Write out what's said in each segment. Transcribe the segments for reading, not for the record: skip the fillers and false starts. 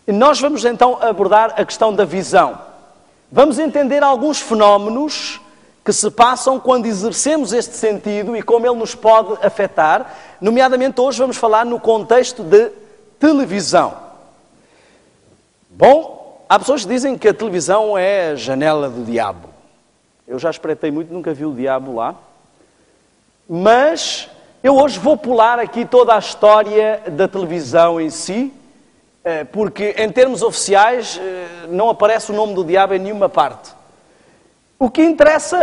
Nós vamos então abordar a questão da visão. Vamos entender alguns fenómenos que se passam quando exercemos este sentido e como ele nos pode afetar. Nomeadamente, hoje vamos falar no contexto de televisão. Bom, há pessoas que dizem que a televisão é a janela do diabo. Eu já espreitei muito, nunca vi o diabo lá. Mas eu hoje vou pular aqui toda a história da televisão em si, porque em termos oficiais não aparece o nome do diabo em nenhuma parte. O que interessa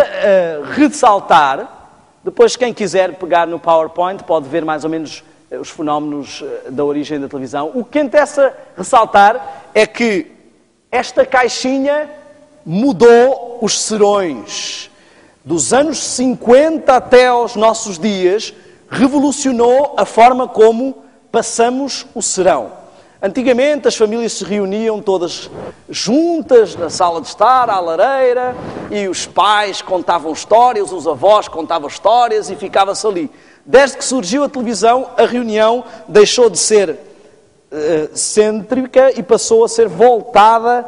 ressaltar, depois quem quiser pegar no PowerPoint pode ver mais ou menos os fenómenos da origem da televisão. O que interessa ressaltar é que esta caixinha mudou os serões. Dos anos 50 até aos nossos dias, revolucionou a forma como passamos o serão. Antigamente as famílias se reuniam todas juntas na sala de estar, à lareira, e os pais contavam histórias, os avós contavam histórias e ficava-se ali. Desde que surgiu a televisão, a reunião deixou de ser cêntrica e passou a ser voltada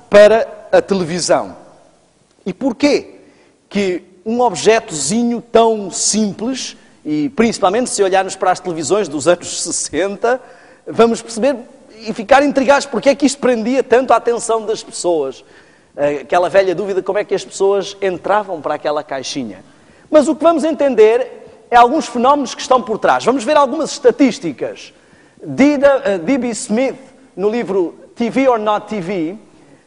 para a televisão. E porquê que um objetozinho tão simples, e principalmente se olharmos para as televisões dos anos 60, vamos perceber e ficar intrigados porque é que isto prendia tanto a atenção das pessoas. Aquela velha dúvida, como é que as pessoas entravam para aquela caixinha. Mas o que vamos entender é alguns fenómenos que estão por trás. Vamos ver algumas estatísticas. D.B. Smith, no livro TV or Not TV,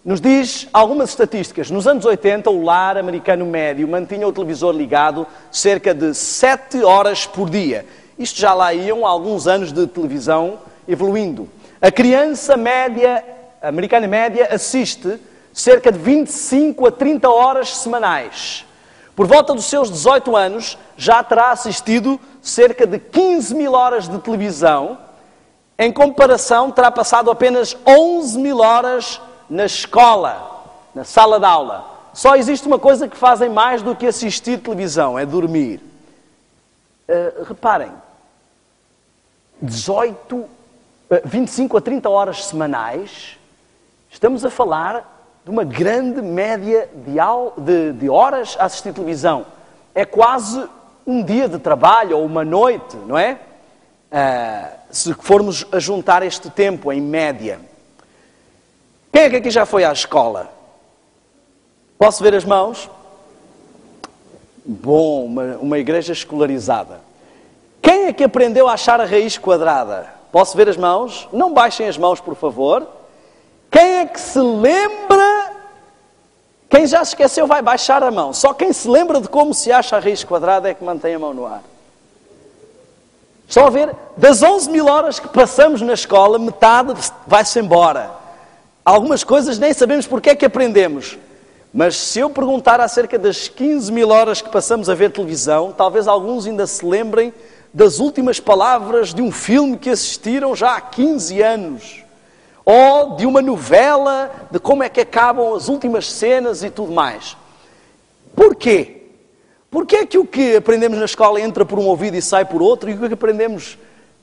nos diz algumas estatísticas. Nos anos 80, o lar americano médio mantinha o televisor ligado cerca de 7 horas por dia. Isto já lá iam alguns anos de televisão evoluindo. A criança média, a americana média, assiste cerca de 25 a 30 horas semanais. Por volta dos seus 18 anos, já terá assistido cerca de 15 mil horas de televisão. Em comparação, terá passado apenas 11 mil horas na escola, na sala de aula. Só existe uma coisa que fazem mais do que assistir televisão, é dormir. Reparem, 25 a 30 horas semanais, estamos a falar de uma grande média de horas a assistir televisão. É quase um dia de trabalho ou uma noite, não é? Se formos a juntar este tempo em média. Quem é que aqui já foi à escola? Posso ver as mãos? Bom, uma igreja escolarizada. Quem é que aprendeu a achar a raiz quadrada? Posso ver as mãos? Não baixem as mãos, por favor. Quem é que se lembra? Quem já se esqueceu vai baixar a mão. Só quem se lembra de como se acha a raiz quadrada é que mantém a mão no ar. Estão a ver? Das 11 mil horas que passamos na escola, metade vai-se embora. Algumas coisas nem sabemos porque é que aprendemos. Mas se eu perguntar acerca das 15 mil horas que passamos a ver televisão, talvez alguns ainda se lembrem das últimas palavras de um filme que assistiram já há 15 anos. Ou de uma novela, de como é que acabam as últimas cenas e tudo mais. Porquê? Porquê é que o que aprendemos na escola entra por um ouvido e sai por outro, e o que aprendemos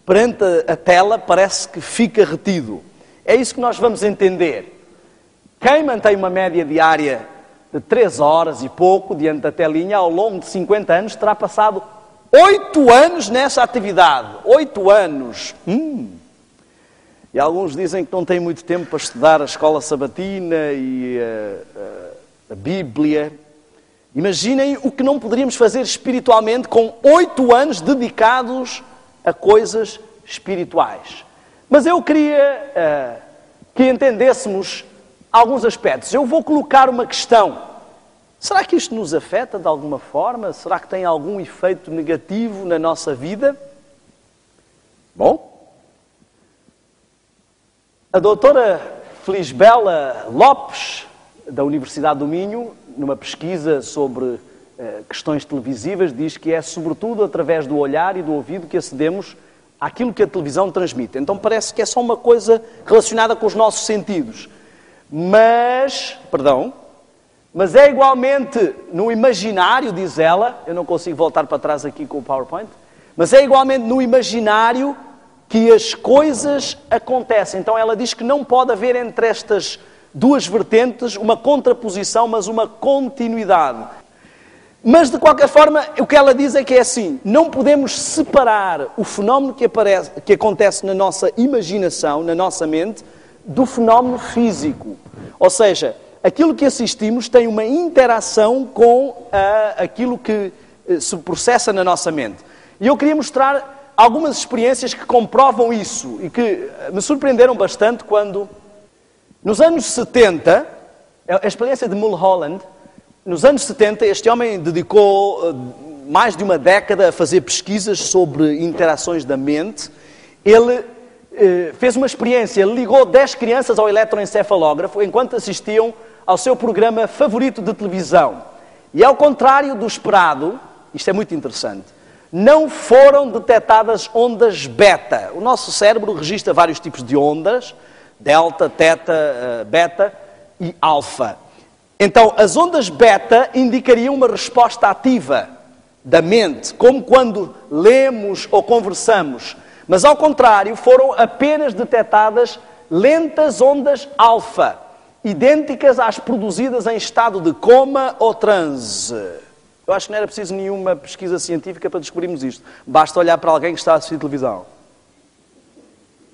perante a tela parece que fica retido? É isso que nós vamos entender. Quem mantém uma média diária de 3 horas e pouco diante da telinha, ao longo de 50 anos, terá passado 8 anos nessa atividade. 8 anos. E alguns dizem que não têm muito tempo para estudar a escola sabatina e a Bíblia. Imaginem o que não poderíamos fazer espiritualmente com 8 anos dedicados a coisas espirituais. Mas eu queria que entendêssemos alguns aspectos. Eu vou colocar uma questão. Será que isto nos afeta de alguma forma? Será que tem algum efeito negativo na nossa vida? Bom, a doutora Felisbela Lopes, da Universidade do Minho, numa pesquisa sobre questões televisivas, diz que é sobretudo através do olhar e do ouvido que acedemos àquilo que a televisão transmite. Então parece que é só uma coisa relacionada com os nossos sentidos. Mas é igualmente no imaginário, diz ela, eu não consigo voltar para trás aqui com o PowerPoint, mas é igualmente no imaginário que as coisas acontecem. Então ela diz que não pode haver entre estas duas vertentes uma contraposição, mas uma continuidade. Mas, de qualquer forma, o que ela diz é que é assim, não podemos separar o fenómeno que acontece na nossa imaginação, na nossa mente, do fenómeno físico. Ou seja, aquilo que assistimos tem uma interação com aquilo que se processa na nossa mente. E eu queria mostrar algumas experiências que comprovam isso e que me surpreenderam bastante quando, nos anos 70, a experiência de Mulholland, nos anos 70, este homem dedicou mais de uma década a fazer pesquisas sobre interações da mente. Ele fez uma experiência, ele ligou 10 crianças ao eletroencefalógrafo enquanto assistiam ao seu programa favorito de televisão. E ao contrário do esperado, isto é muito interessante, não foram detectadas ondas beta. O nosso cérebro registra vários tipos de ondas, delta, teta, beta e alfa. Então, as ondas beta indicariam uma resposta ativa da mente, como quando lemos ou conversamos. Mas, ao contrário, foram apenas detectadas lentas ondas alfa, idênticas às produzidas em estado de coma ou transe. Eu acho que não era preciso nenhuma pesquisa científica para descobrirmos isto. Basta olhar para alguém que está a assistir televisão.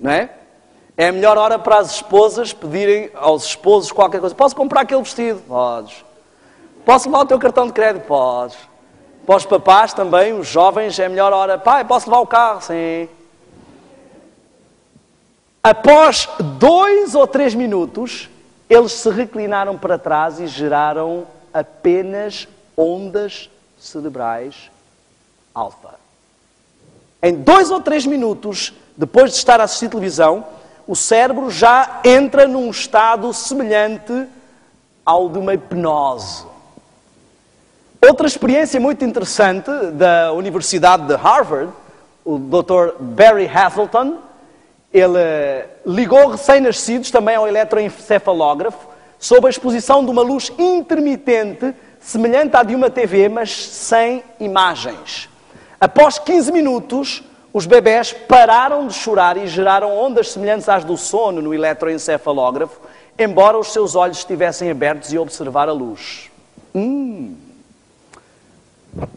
Não é? É a melhor hora para as esposas pedirem aos esposos qualquer coisa. Posso comprar aquele vestido? Podes. Posso levar o teu cartão de crédito? Podes. Para os papás também, os jovens, é a melhor hora. Pai, posso levar o carro? Sim. Após 2 ou 3 minutos, eles se reclinaram para trás e geraram apenas ondas cerebrais alfa. Em 2 ou 3 minutos, depois de estar a assistir televisão, o cérebro já entra num estado semelhante ao de uma hipnose. Outra experiência muito interessante da Universidade de Harvard, o Dr. Barry Hazelton, ele ligou recém-nascidos também ao eletroencefalógrafo sob a exposição de uma luz intermitente semelhante à de uma TV, mas sem imagens. Após 15 minutos, os bebés pararam de chorar e geraram ondas semelhantes às do sono no eletroencefalógrafo, embora os seus olhos estivessem abertos e observar a luz.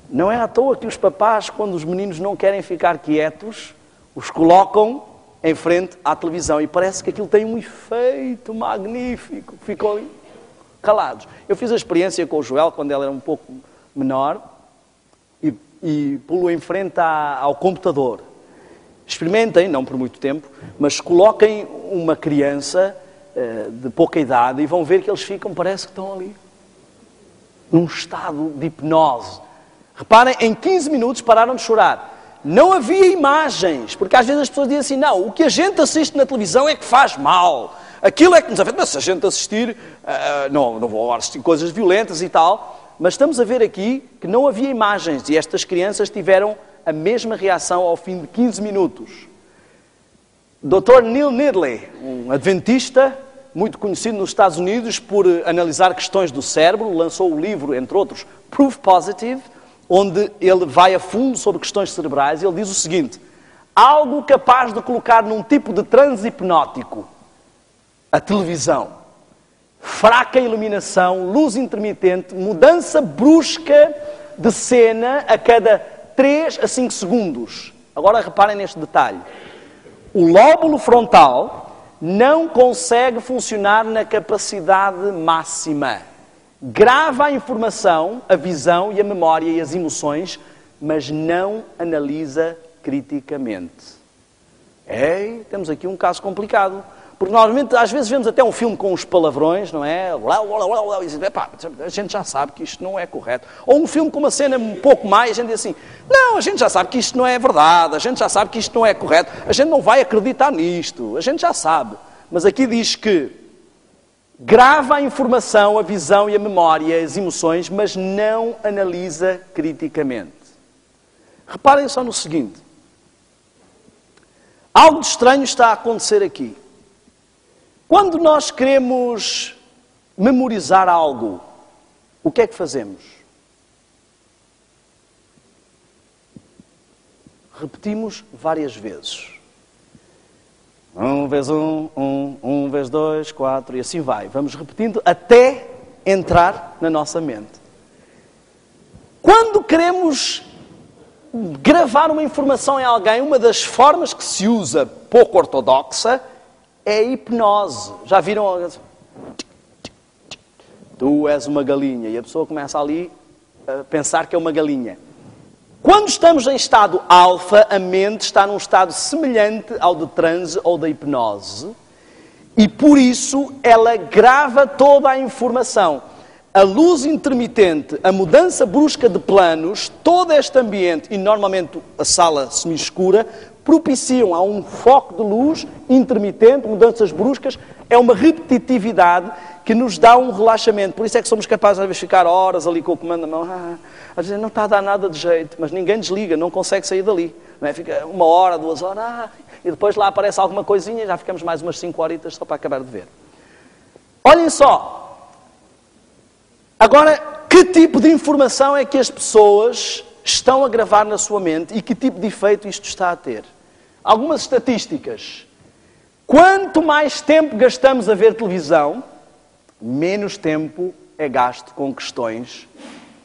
Não é à toa que os papás, quando os meninos não querem ficar quietos, os colocam em frente à televisão. E parece que aquilo tem um efeito magnífico. Ficam calados. Eu fiz a experiência com o Joel, quando ele era um pouco menor, e pulo em frente ao computador. Experimentem, não por muito tempo, mas coloquem uma criança de pouca idade e vão ver que eles ficam, parece que estão ali, num estado de hipnose. Reparem, em 15 minutos pararam de chorar. Não havia imagens, porque às vezes as pessoas dizem assim, não, o que a gente assiste na televisão é que faz mal. Aquilo é que nos afeta, mas se a gente assistir, não vou assistir coisas violentas e tal. Mas estamos a ver aqui que não havia imagens e estas crianças tiveram a mesma reação ao fim de 15 minutos. Dr. Neil Nedley, um adventista muito conhecido nos Estados Unidos por analisar questões do cérebro, lançou o livro, entre outros, Proof Positive, onde ele vai a fundo sobre questões cerebrais e ele diz o seguinte, algo capaz de colocar num tipo de transe hipnótico, a televisão. Fraca iluminação, luz intermitente, mudança brusca de cena a cada 3 a 5 segundos. Agora reparem neste detalhe. O lóbulo frontal não consegue funcionar na capacidade máxima. Grava a informação, a visão e a memória e as emoções, mas não analisa criticamente. Temos aqui um caso complicado. Porque normalmente, às vezes, vemos até um filme com uns palavrões, não é? E diz, a gente já sabe que isto não é correto. Ou um filme com uma cena um pouco mais, a gente diz assim, não, a gente já sabe que isto não é verdade, a gente já sabe que isto não é correto, a gente não vai acreditar nisto, a gente já sabe. Mas aqui diz que grava a informação, a visão e a memória, as emoções, mas não analisa criticamente. Reparem só no seguinte. Algo de estranho está a acontecer aqui. Quando nós queremos memorizar algo, o que é que fazemos? Repetimos várias vezes. 1 vezes 1, 1 vezes 2, 4, e assim vai. Vamos repetindo até entrar na nossa mente. Quando queremos gravar uma informação em alguém, uma das formas que se usa, pouco ortodoxa, é a hipnose. Já viram? Tu és uma galinha. E a pessoa começa ali a pensar que é uma galinha. Quando estamos em estado alfa, a mente está num estado semelhante ao de transe ou da hipnose. E por isso ela grava toda a informação. A luz intermitente, a mudança brusca de planos, todo este ambiente, e normalmente a sala semi-escura, propiciam a um foco de luz intermitente, mudanças bruscas, é uma repetitividade que nos dá um relaxamento. Por isso é que somos capazes às vezes de ficar horas ali com o comando na mão. Às vezes não está a dar nada de jeito, mas ninguém desliga, não consegue sair dali. Não é? Fica 1 hora, 2 horas, e depois lá aparece alguma coisinha e já ficamos mais umas 5 horitas só para acabar de ver. Olhem só. Agora, que tipo de informação é que as pessoas estão a gravar na sua mente e que tipo de efeito isto está a ter? Algumas estatísticas. Quanto mais tempo gastamos a ver televisão, menos tempo é gasto com questões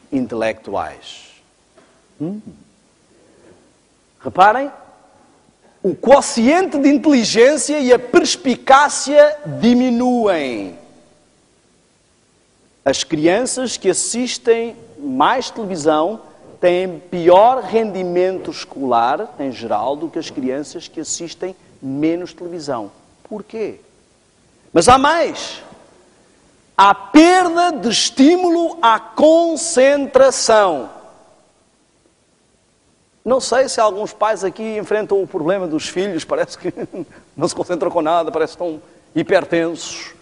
intelectuais. Reparem, o quociente de inteligência e a perspicácia diminuem. As crianças que assistem mais televisão têm pior rendimento escolar, em geral, do que as crianças que assistem menos televisão. Porquê? Mas há mais. Há perda de estímulo à concentração. Não sei se alguns pais aqui enfrentam o problema dos filhos, parece que não se concentram com nada, parece que estão hipertensos.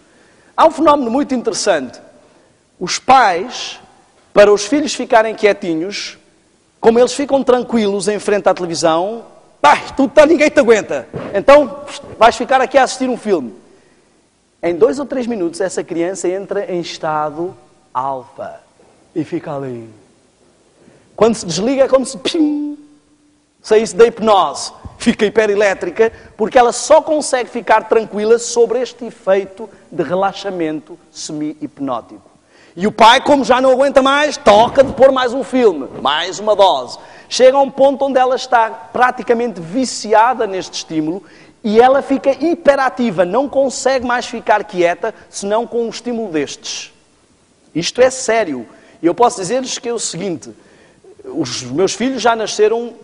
Há um fenómeno muito interessante. Os pais, para os filhos ficarem quietinhos, como eles ficam tranquilos em frente à televisão, ninguém te aguenta, então vais ficar aqui a assistir um filme. Em 2 ou 3 minutos essa criança entra em estado alfa e fica ali. Quando se desliga é como se saísse da hipnose, fica hiperelétrica, porque ela só consegue ficar tranquila sobre este efeito de relaxamento semi-hipnótico. E o pai, como já não aguenta mais, toca de pôr mais um filme, mais uma dose. Chega a um ponto onde ela está praticamente viciada neste estímulo e ela fica hiperativa, não consegue mais ficar quieta, senão com um estímulo destes. Isto é sério. E eu posso dizer-lhes que é o seguinte, os meus filhos já nasceram,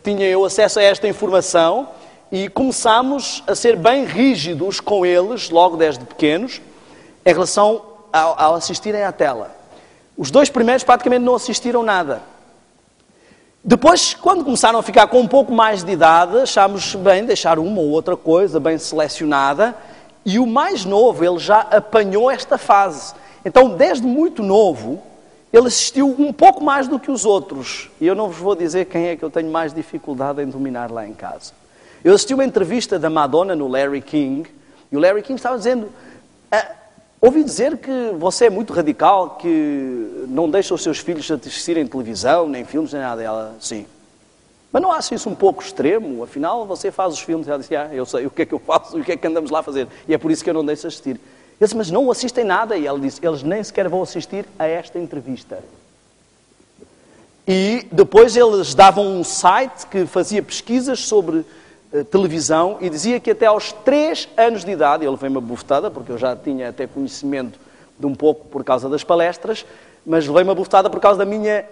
tinha eu acesso a esta informação e começámos a ser bem rígidos com eles, logo desde pequenos, em relação ao assistirem à tela. Os 2 primeiros praticamente não assistiram nada. Depois, quando começaram a ficar com um pouco mais de idade, achámos bem deixar uma ou outra coisa bem selecionada, e o mais novo, ele já apanhou esta fase. Então, desde muito novo, ele assistiu um pouco mais do que os outros. E eu não vos vou dizer quem é que eu tenho mais dificuldade em dominar lá em casa. Eu assisti uma entrevista da Madonna no Larry King, e o Larry King estava dizendo... Ouvi dizer que você é muito radical, que não deixa os seus filhos assistirem televisão, nem filmes, nem nada. Ela, sim. Mas não acha isso um pouco extremo? Afinal, você faz os filmes. Ela disse, eu sei o que é que eu faço, o que é que andamos lá a fazer. E é por isso que eu não deixo assistir. Eu disse, mas não assistem nada. E ela disse, eles nem sequer vão assistir a esta entrevista. E depois eles davam um site que fazia pesquisas sobre televisão e dizia que até aos 3 anos de idade, ele veio-me uma bufetada, porque eu já tinha até conhecimento de um pouco por causa das palestras, mas levei-me uma bufetada por causa da minha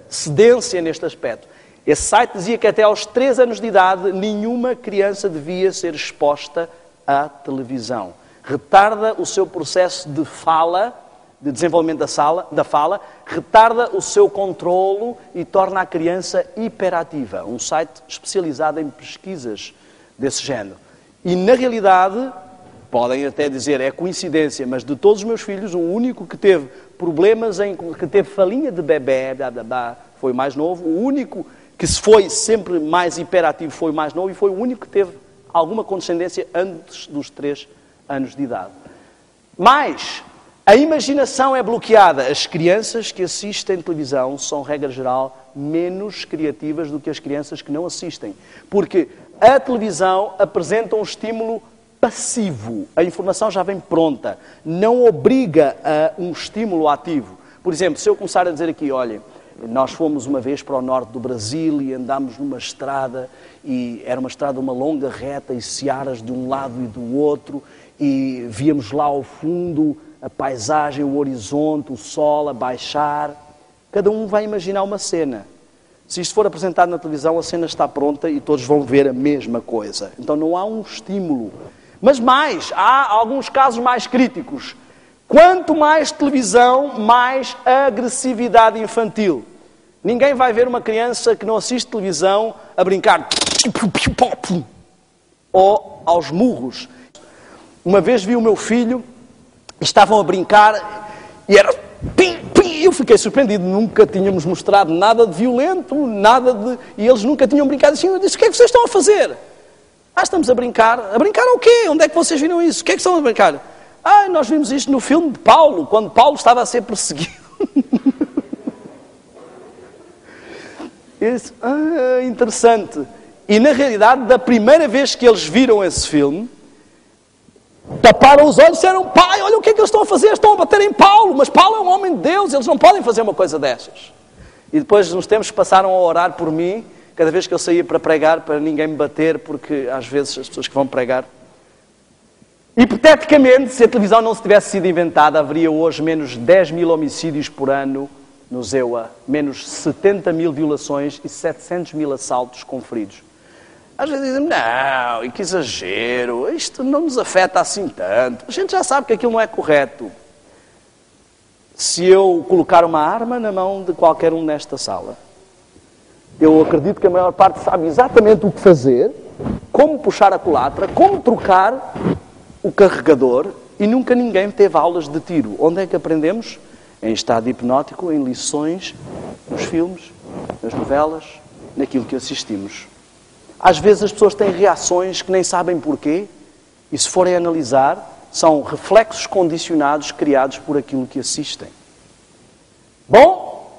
cedência neste aspecto. Esse site dizia que até aos 3 anos de idade nenhuma criança devia ser exposta à televisão. Retarda o seu processo de fala, de desenvolvimento da fala, retarda o seu controlo e torna a criança hiperativa. Um site especializado em pesquisas desse género. E, na realidade, podem até dizer, é coincidência, mas de todos os meus filhos, o único que teve problemas, que teve falinha de bebê, foi o mais novo. O único que foi sempre mais hiperativo foi o mais novo e foi o único que teve alguma condescendência antes dos 3 anos de idade. Mas... a imaginação é bloqueada. As crianças que assistem televisão são, regra geral, menos criativas do que as crianças que não assistem. Porque a televisão apresenta um estímulo passivo. A informação já vem pronta. Não obriga a um estímulo ativo. Por exemplo, se eu começar a dizer aqui, olha, nós fomos uma vez para o norte do Brasil e andámos numa estrada, e era uma estrada, uma longa reta, e searas de um lado e do outro, e víamos lá ao fundo a paisagem, o horizonte, o sol a baixar. Cada um vai imaginar uma cena. Se isto for apresentado na televisão, a cena está pronta e todos vão ver a mesma coisa. Então não há um estímulo. Mas mais, há alguns casos mais críticos. Quanto mais televisão, mais agressividade infantil. Ninguém vai ver uma criança que não assiste televisão a brincar ou aos murros. Uma vez vi o meu filho, estavam a brincar e era pim, pim. Eu fiquei surpreendido, nunca tínhamos mostrado nada de violento, nada de... E eles nunca tinham brincado assim. Eu disse, o que é que vocês estão a fazer? Estamos a brincar. A brincar ao quê? Onde é que vocês viram isso? O que é que estão a brincar? Nós vimos isto no filme de Paulo, quando Paulo estava a ser perseguido. Eu disse, interessante. E na realidade, da primeira vez que eles viram esse filme, taparam os olhos e disseram, pai, olha o que é que eles estão a fazer, estão a bater em Paulo, mas Paulo é um homem de Deus, eles não podem fazer uma coisa dessas. E depois, uns tempos, passaram a orar por mim, cada vez que eu saía para pregar, para ninguém me bater, porque às vezes as pessoas que vão pregar... Hipoteticamente, se a televisão não se tivesse sido inventada, haveria hoje menos 10 mil homicídios por ano no ZEUA, menos 70 mil violações e 700 mil assaltos com feridos. Às vezes dizem, não, que exagero, isto não nos afeta assim tanto. A gente já sabe que aquilo não é correto. Se eu colocar uma arma na mão de qualquer um nesta sala, eu acredito que a maior parte sabe exatamente o que fazer, como puxar a culatra, como trocar o carregador, e nunca ninguém teve aulas de tiro. Onde é que aprendemos? Em estado hipnótico, em lições, nos filmes, nas novelas, naquilo que assistimos. Às vezes as pessoas têm reações que nem sabem porquê, e se forem analisar, são reflexos condicionados criados por aquilo que assistem. Bom,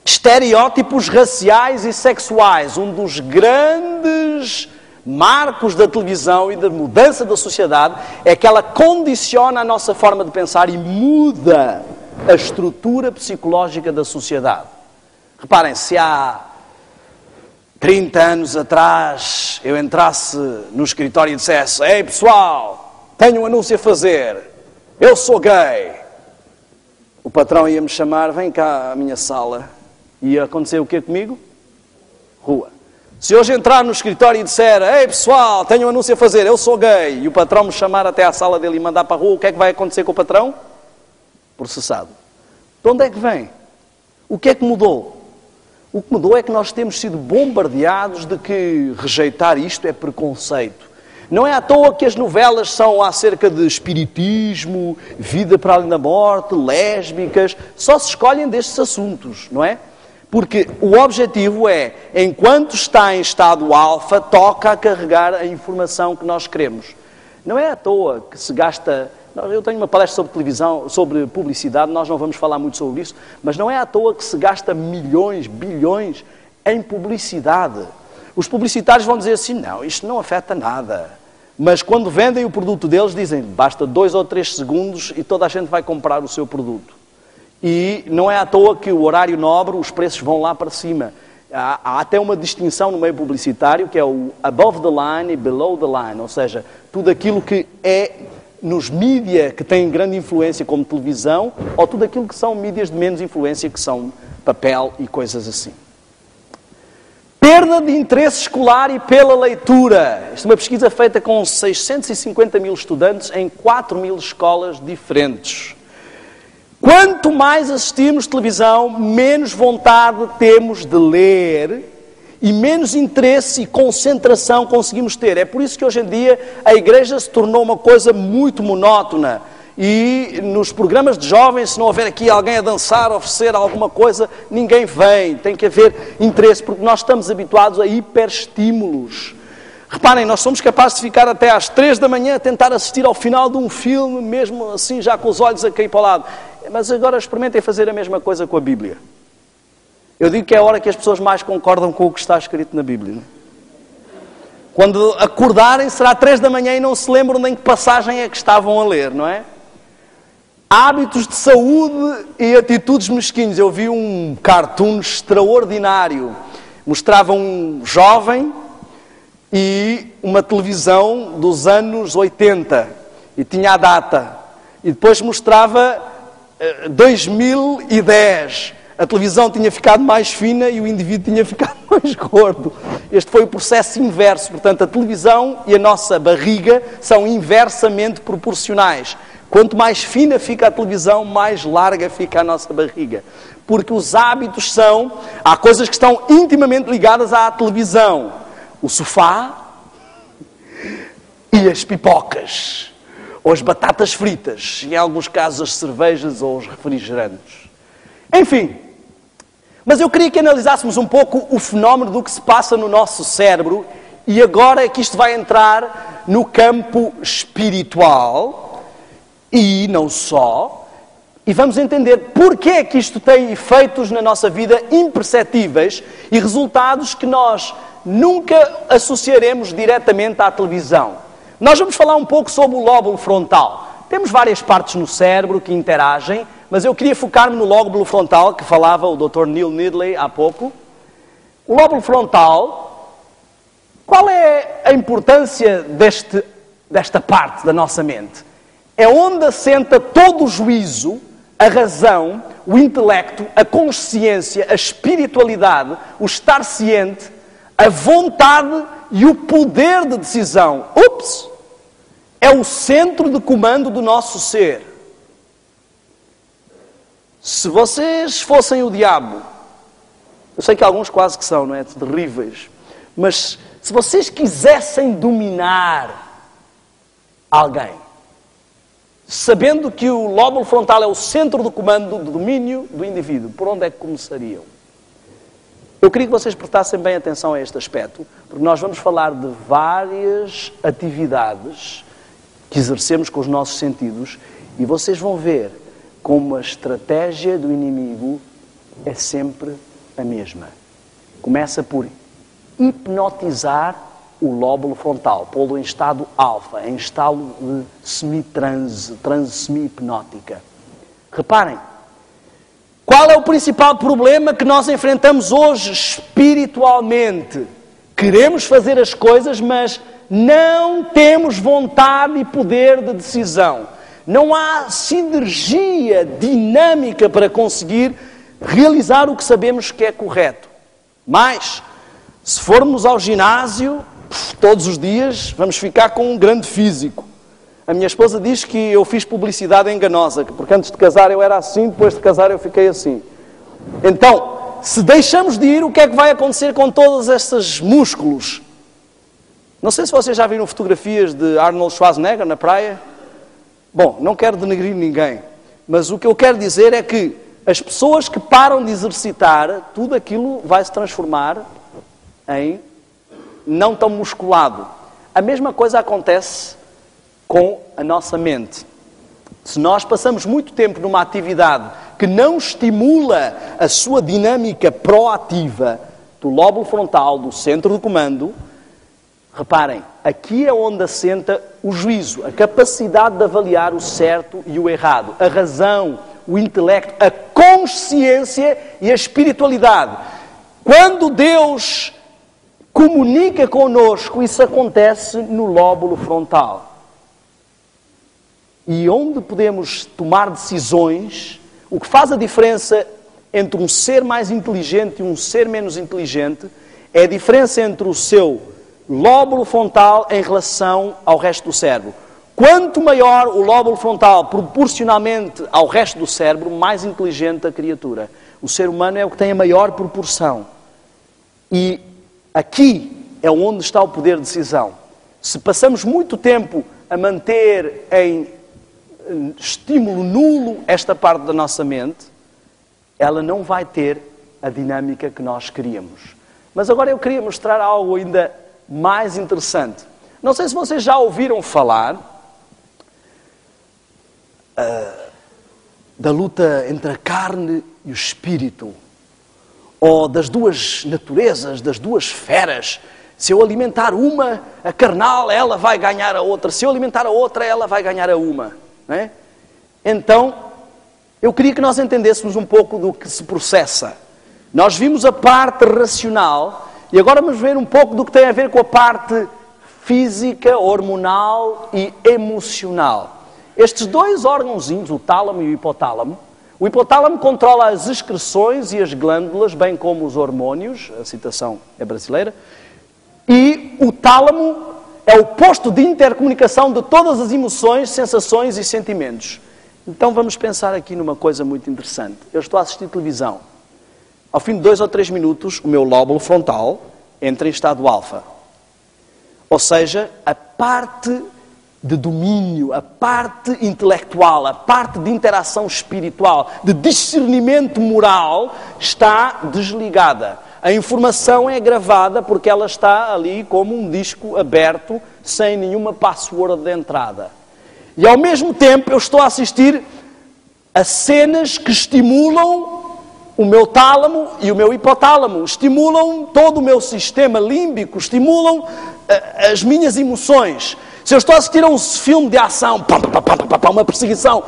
estereótipos raciais e sexuais, um dos grandes marcos da televisão e da mudança da sociedade é que ela condiciona a nossa forma de pensar e muda a estrutura psicológica da sociedade. Reparem, se há 30 anos atrás eu entrasse no escritório e dissesse, ei pessoal, tenho um anúncio a fazer, eu sou gay, o patrão ia-me chamar, vem cá à minha sala, e ia acontecer o quê comigo? Rua. Se hoje entrar no escritório e disser, ei pessoal, tenho um anúncio a fazer, eu sou gay, e o patrão me chamar até à sala dele e mandar para a rua, o que é que vai acontecer com o patrão? Processado. De onde é que vem? O que é que mudou? O que mudou é que nós temos sido bombardeados de que rejeitar isto é preconceito. Não é à toa que as novelas são acerca de espiritismo, vida para além da morte, lésbicas, só se escolhem destes assuntos, não é? Porque o objetivo é, enquanto está em estado alfa, toca a carregar a informação que nós queremos. Não é à toa que se gasta... Eu tenho uma palestra sobre televisão, sobre publicidade, nós não vamos falar muito sobre isso, mas não é à toa que se gasta milhões, bilhões em publicidade. Os publicitários vão dizer assim, não, isto não afeta nada. Mas quando vendem o produto deles, dizem, basta 2 ou 3 segundos e toda a gente vai comprar o seu produto. E não é à toa que o horário nobre, os preços vão lá para cima. Há até uma distinção no meio publicitário, que é o above the line e below the line. Ou seja, tudo aquilo que é nos mídias que têm grande influência, como televisão, ou tudo aquilo que são mídias de menos influência, que são papel e coisas assim. Perda de interesse escolar e pela leitura. Esta é uma pesquisa feita com 650 mil estudantes em 4 mil escolas diferentes. Quanto mais assistimos televisão, menos vontade temos de ler e menos interesse e concentração conseguimos ter. É por isso que hoje em dia a igreja se tornou uma coisa muito monótona. E nos programas de jovens, se não houver aqui alguém a dançar, a oferecer alguma coisa, ninguém vem. Tem que haver interesse, porque nós estamos habituados a hiperestímulos. Reparem, nós somos capazes de ficar até às 3 da manhã a tentar assistir ao final de um filme, mesmo assim já com os olhos a cair para o lado. Mas agora experimentem fazer a mesma coisa com a Bíblia. Eu digo que é a hora que as pessoas mais concordam com o que está escrito na Bíblia. Quando acordarem será 3 da manhã e não se lembram nem que passagem é que estavam a ler, não é? Hábitos de saúde e atitudes mesquinhos. Eu vi um cartoon extraordinário. Mostrava um jovem e uma televisão dos anos 80. E tinha a data. E depois mostrava 2010. A televisão tinha ficado mais fina e o indivíduo tinha ficado mais gordo. Este foi o processo inverso. Portanto, a televisão e a nossa barriga são inversamente proporcionais. Quanto mais fina fica a televisão, mais larga fica a nossa barriga. Porque os hábitos são... Há coisas que estão intimamente ligadas à televisão. O sofá e as pipocas. Ou as batatas fritas. E, em alguns casos, as cervejas ou os refrigerantes. Enfim. Mas eu queria que analisássemos um pouco o fenómeno do que se passa no nosso cérebro. E agora é que isto vai entrar no campo espiritual... E não só, e vamos entender porque é que isto tem efeitos na nossa vida imperceptíveis e resultados que nós nunca associaremos diretamente à televisão. Nós vamos falar um pouco sobre o lóbulo frontal. Temos várias partes no cérebro que interagem, mas eu queria focar-me no lóbulo frontal, que falava o Dr. Neil Nedley há pouco. O lóbulo frontal, qual é a importância desta parte da nossa mente? É onde assenta todo o juízo, a razão, o intelecto, a consciência, a espiritualidade, o estar ciente, a vontade e o poder de decisão. Ups! É o centro de comando do nosso ser. Se vocês fossem o diabo, eu sei que alguns quase que são, não é? Terríveis. Mas se vocês quisessem dominar alguém, sabendo que o lóbulo frontal é o centro do comando do domínio do indivíduo, por onde é que começariam? Eu queria que vocês prestassem bem atenção a este aspecto, porque nós vamos falar de várias atividades que exercemos com os nossos sentidos e vocês vão ver como a estratégia do inimigo é sempre a mesma. Começa por hipnotizar o lóbulo frontal, pô-lo em estado alfa, em estado de semi-transe, transe semi-hipnótica. Reparem, qual é o principal problema que nós enfrentamos hoje espiritualmente? Queremos fazer as coisas, mas não temos vontade e poder de decisão. Não há sinergia dinâmica para conseguir realizar o que sabemos que é correto. Mas, se formos ao ginásio todos os dias, vamos ficar com um grande físico. A minha esposa diz que eu fiz publicidade enganosa, porque antes de casar eu era assim, depois de casar eu fiquei assim. Então, se deixamos de ir, o que é que vai acontecer com todos esses músculos? Não sei se vocês já viram fotografias de Arnold Schwarzenegger na praia. Bom, não quero denegrir ninguém, mas o que eu quero dizer é que as pessoas que param de exercitar, tudo aquilo vai se transformar em não tão musculado. A mesma coisa acontece com a nossa mente. Se nós passamos muito tempo numa atividade que não estimula a sua dinâmica proativa do lóbulo frontal, do centro de comando, reparem, aqui é onde assenta o juízo, a capacidade de avaliar o certo e o errado, a razão, o intelecto, a consciência e a espiritualidade. Quando Deus comunica connosco, isso acontece no lóbulo frontal. E onde podemos tomar decisões, o que faz a diferença entre um ser mais inteligente e um ser menos inteligente é a diferença entre o seu lóbulo frontal em relação ao resto do cérebro. Quanto maior o lóbulo frontal proporcionalmente ao resto do cérebro, mais inteligente a criatura. O ser humano é o que tem a maior proporção. E aqui é onde está o poder de decisão. Se passamos muito tempo a manter em estímulo nulo esta parte da nossa mente, ela não vai ter a dinâmica que nós queríamos. Mas agora eu queria mostrar algo ainda mais interessante. Não sei se vocês já ouviram falar da luta entre a carne e o espírito, ou das duas naturezas, das duas feras. Se eu alimentar uma, a carnal, ela vai ganhar a outra. Se eu alimentar a outra, ela vai ganhar a uma. Não é? Então, eu queria que nós entendêssemos um pouco do que se processa. Nós vimos a parte racional e agora vamos ver um pouco do que tem a ver com a parte física, hormonal e emocional. Estes dois órgãozinhos, o tálamo e o hipotálamo controla as excreções e as glândulas, bem como os hormônios, a citação é brasileira, e o tálamo é o posto de intercomunicação de todas as emoções, sensações e sentimentos. Então vamos pensar aqui numa coisa muito interessante. Eu estou a assistir televisão. Ao fim de 2 ou 3 minutos, o meu lóbulo frontal entra em estado alfa. Ou seja, a parte de domínio, a parte intelectual, a parte de interação espiritual, de discernimento moral, está desligada. A informação é gravada porque ela está ali como um disco aberto, sem nenhuma password de entrada. E ao mesmo tempo eu estou a assistir a cenas que estimulam o meu tálamo e o meu hipotálamo, estimulam todo o meu sistema límbico, estimulam as minhas emoções. Se eu estou a assistir a um filme de ação, uma perseguição,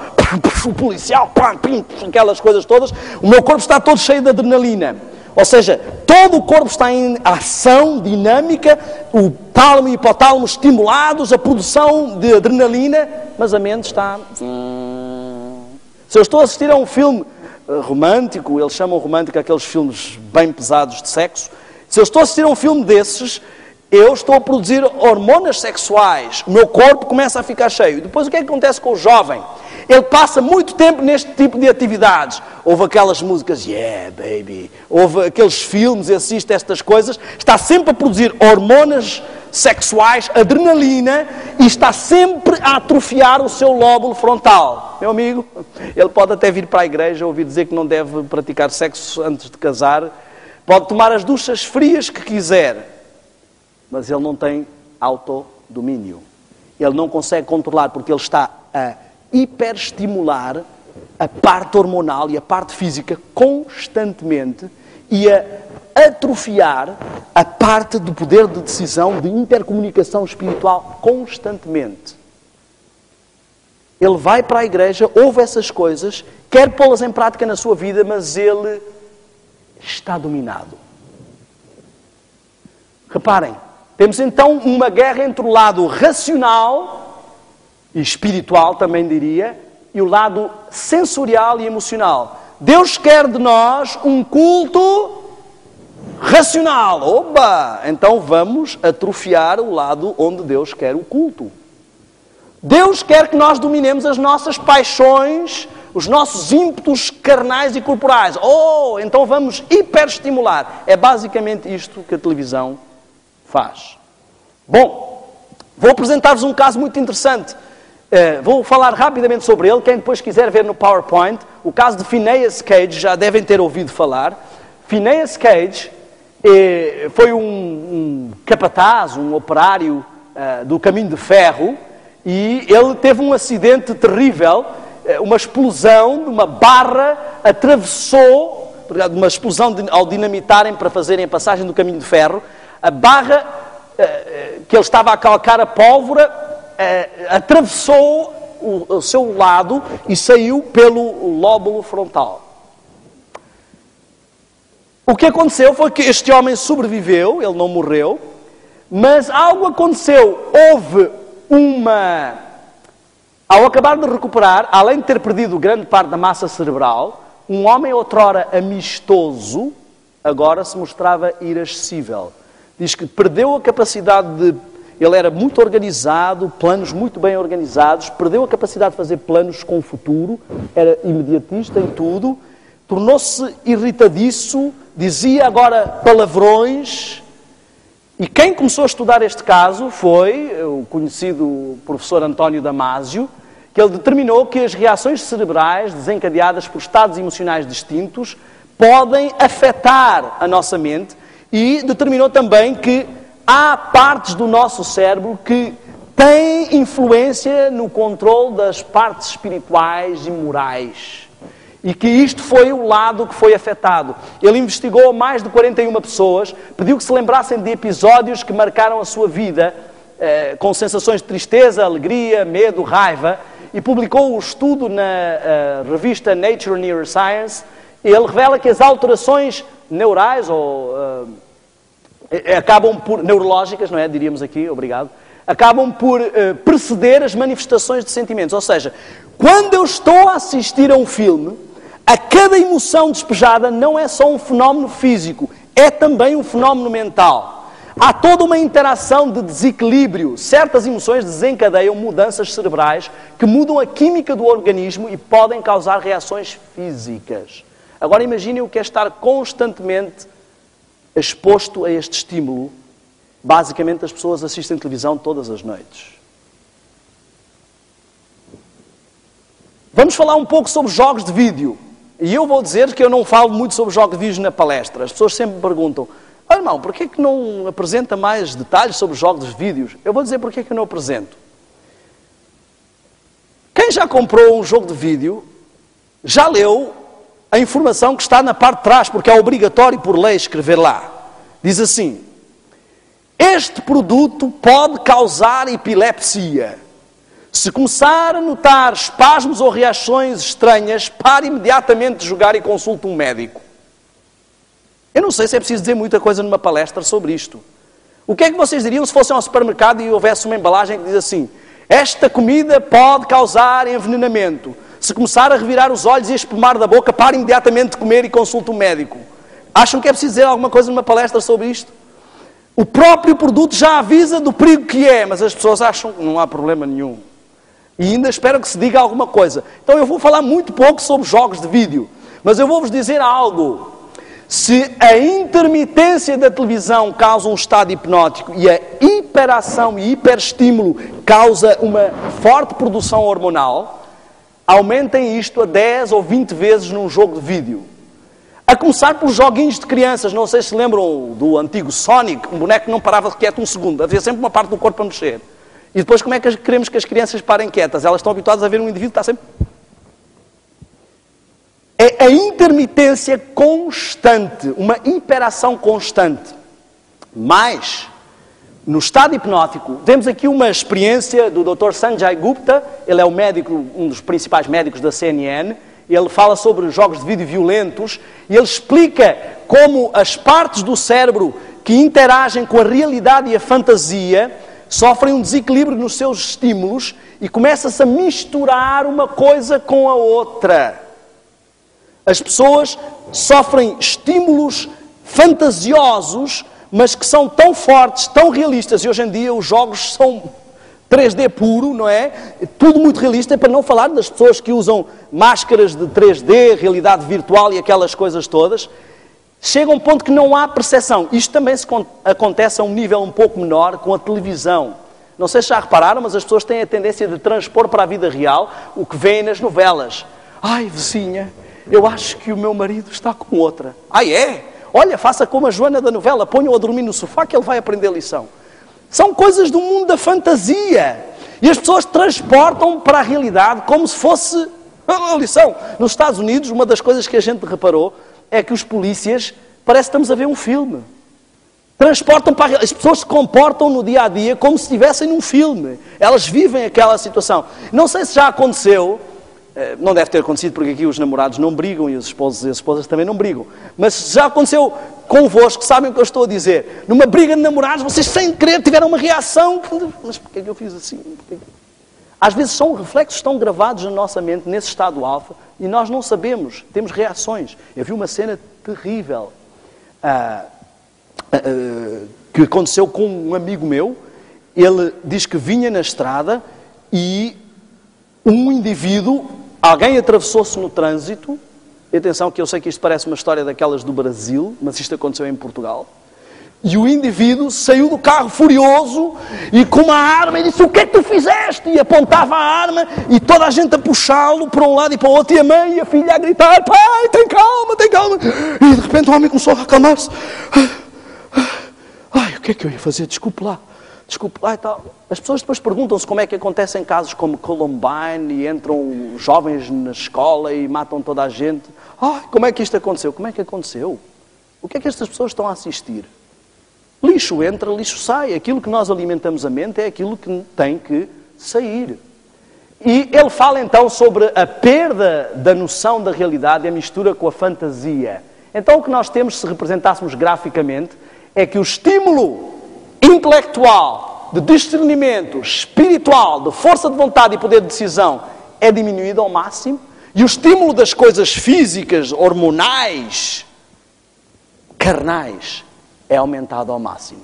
o policial, aquelas coisas todas, o meu corpo está todo cheio de adrenalina. Ou seja, todo o corpo está em ação dinâmica, o tálamo e o hipotálamo estimulados, a produção de adrenalina, mas a mente está... Se eu estou a assistir a um filme romântico, eles chamam romântico aqueles filmes bem pesados de sexo, se eu estou a assistir a um filme desses, eu estou a produzir hormonas sexuais, o meu corpo começa a ficar cheio. Depois o que é que acontece com o jovem? Ele passa muito tempo neste tipo de atividades. Houve aquelas músicas, yeah, baby. Houve aqueles filmes, assiste a estas coisas. Está sempre a produzir hormonas sexuais, adrenalina, e está sempre a atrofiar o seu lóbulo frontal. Meu amigo, ele pode até vir para a igreja, ouvir dizer que não deve praticar sexo antes de casar. Pode tomar as duchas frias que quiser. Mas ele não tem autodomínio. Ele não consegue controlar porque ele está a hiperestimular a parte hormonal e a parte física constantemente e a atrofiar a parte do poder de decisão, de intercomunicação espiritual constantemente. Ele vai para a igreja, ouve essas coisas, quer pô-las em prática na sua vida, mas ele está dominado. Reparem, temos então uma guerra entre o lado racional e espiritual, também diria, e o lado sensorial e emocional. Deus quer de nós um culto racional. Oba! Então vamos atrofiar o lado onde Deus quer o culto. Deus quer que nós dominemos as nossas paixões, os nossos ímpetos carnais e corporais. Oh, então vamos hiperestimular. É basicamente isto que a televisão faz. Bom, vou apresentar-vos um caso muito interessante. Vou falar rapidamente sobre ele. Quem depois quiser ver no PowerPoint, o caso de Phineas Cage, já devem ter ouvido falar. Phineas Cage foi um capataz, um operário do caminho de ferro, e ele teve um acidente terrível, uma explosão, uma barra atravessou, uma explosão ao dinamitarem para fazerem a passagem do caminho de ferro, a barra que ele estava a calcar a pólvora atravessou o seu lado e saiu pelo lóbulo frontal. O que aconteceu foi que este homem sobreviveu, ele não morreu, mas algo aconteceu. Houve ao acabar de recuperar, além de ter perdido grande parte da massa cerebral, um homem outrora amistoso, agora se mostrava irascível. Diz que perdeu a capacidade de... Ele era muito organizado, planos muito bem organizados, perdeu a capacidade de fazer planos com o futuro, era imediatista em tudo, tornou-se irritadiço, dizia agora palavrões. E quem começou a estudar este caso foi o conhecido professor António Damásio, que ele determinou que as reações cerebrais desencadeadas por estados emocionais distintos podem afetar a nossa mente, e determinou também que há partes do nosso cérebro que têm influência no controle das partes espirituais e morais. E que isto foi o lado que foi afetado. Ele investigou mais de 41 pessoas, pediu que se lembrassem de episódios que marcaram a sua vida, com sensações de tristeza, alegria, medo, raiva, e publicou um estudo na revista Nature Neuroscience. Ele revela que as alterações neurais, acabam por, neurológicas, não é? Diríamos aqui, obrigado, acabam por preceder as manifestações de sentimentos. Ou seja, quando eu estou a assistir a um filme, a cada emoção despejada não é só um fenómeno físico, é também um fenómeno mental. Há toda uma interação de desequilíbrio. Certas emoções desencadeiam mudanças cerebrais que mudam a química do organismo e podem causar reações físicas. Agora imaginem o que é estar constantemente exposto a este estímulo. Basicamente as pessoas assistem televisão todas as noites. Vamos falar um pouco sobre jogos de vídeo. E eu vou dizer que eu não falo muito sobre jogos de vídeo na palestra. As pessoas sempre me perguntam: "Ah, irmão, porquê que não apresenta mais detalhes sobre jogos de vídeos?" Eu vou dizer porquê que eu não apresento. Quem já comprou um jogo de vídeo, já leu a informação que está na parte de trás, porque é obrigatório por lei escrever lá. Diz assim: este produto pode causar epilepsia. Se começar a notar espasmos ou reações estranhas, pare imediatamente de jogar e consulte um médico. Eu não sei se é preciso dizer muita coisa numa palestra sobre isto. O que é que vocês diriam se fossem ao supermercado e houvesse uma embalagem que diz assim: esta comida pode causar envenenamento. Se começar a revirar os olhos e a espumar da boca, pare imediatamente de comer e consulte um médico. Acham que é preciso dizer alguma coisa numa palestra sobre isto? O próprio produto já avisa do perigo que é, mas as pessoas acham que não há problema nenhum. E ainda espero que se diga alguma coisa. Então eu vou falar muito pouco sobre jogos de vídeo, mas eu vou-vos dizer algo. Se a intermitência da televisão causa um estado hipnótico e a hiperação e hiperestímulo causa uma forte produção hormonal, aumentem isto a 10 ou 20 vezes num jogo de vídeo. A começar por joguinhos de crianças. Não sei se lembram do antigo Sonic, um boneco que não parava quieto um segundo, havia sempre uma parte do corpo a mexer. E depois como é que queremos que as crianças parem quietas? Elas estão habituadas a ver um indivíduo que está sempre... É a intermitência constante, uma hiperação constante. Mas, no estado hipnótico, temos aqui uma experiência do Dr. Sanjay Gupta. Ele é o médico, um dos principais médicos da CNN. Ele fala sobre jogos de vídeo violentos e ele explica como as partes do cérebro que interagem com a realidade e a fantasia sofrem um desequilíbrio nos seus estímulos e começa-se a misturar uma coisa com a outra. As pessoas sofrem estímulos fantasiosos, mas que são tão fortes, tão realistas, e hoje em dia os jogos são 3D puro, não é? Tudo muito realista, para não falar das pessoas que usam máscaras de 3D, realidade virtual e aquelas coisas todas. Chega a um ponto que não há percepção. Isto também acontece a um nível um pouco menor com a televisão. Não sei se já repararam, mas as pessoas têm a tendência de transpor para a vida real o que veem nas novelas. Ai, vizinha, eu acho que o meu marido está com outra. Ah, é? Olha, faça como a Joana da novela, ponha-o a dormir no sofá que ele vai aprender lição. São coisas do mundo da fantasia. E as pessoas transportam para a realidade como se fosse a lição. Nos Estados Unidos, uma das coisas que a gente reparou é que os polícias, parece que estamos a ver um filme. Transportam para a realidade. As pessoas se comportam no dia a dia como se estivessem num filme. Elas vivem aquela situação. Não sei se já aconteceu, não deve ter acontecido porque aqui os namorados não brigam e os esposos e as esposas também não brigam. Mas já aconteceu convosco, sabem o que eu estou a dizer. Numa briga de namorados, vocês sem querer tiveram uma reação. Mas porquê que eu fiz assim? Às vezes são reflexos tão gravados na nossa mente, nesse estado alfa, e nós não sabemos, temos reações. Eu vi uma cena terrível que aconteceu com um amigo meu. Ele diz que vinha na estrada e um indivíduo, alguém atravessou-se no trânsito. E atenção que eu sei que isto parece uma história daquelas do Brasil, mas isto aconteceu em Portugal. E o indivíduo saiu do carro furioso e com uma arma e disse: o que é que tu fizeste? E apontava a arma e toda a gente a puxá-lo para um lado e para o outro, e a mãe e a filha a gritar: pai, tem calma, tem calma. E de repente o homem começou a acalmar-se. Ai, o que é que eu ia fazer? Desculpe lá. Desculpe, lá e tal. As pessoas depois perguntam-se como é que acontecem casos como Columbine e entram jovens na escola e matam toda a gente. Como é que isto aconteceu? Como é que aconteceu? O que é que estas pessoas estão a assistir? Lixo entra, lixo sai. Aquilo que nós alimentamos a mente é aquilo que tem que sair. E ele fala então sobre a perda da noção da realidade e a mistura com a fantasia. Então o que nós temos, se representássemos graficamente, é que o estímulo intelectual, de discernimento, espiritual, de força de vontade e poder de decisão é diminuído ao máximo, e o estímulo das coisas físicas, hormonais, carnais, é aumentado ao máximo.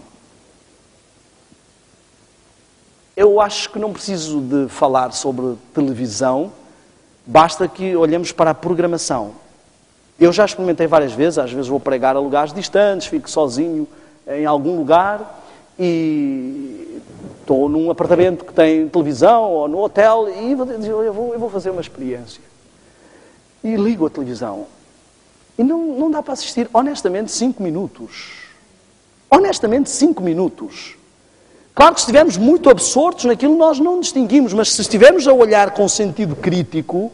Eu acho que não preciso de falar sobre televisão, basta que olhemos para a programação. Eu já experimentei várias vezes, às vezes vou pregar a lugares distantes, fico sozinho em algum lugar e estou num apartamento que tem televisão ou no hotel e eu vou fazer uma experiência. E ligo a televisão. E não dá para assistir, honestamente, 5 minutos. Honestamente, 5 minutos. Claro que se estivermos muito absortos naquilo, nós não distinguimos, mas se estivermos a olhar com sentido crítico,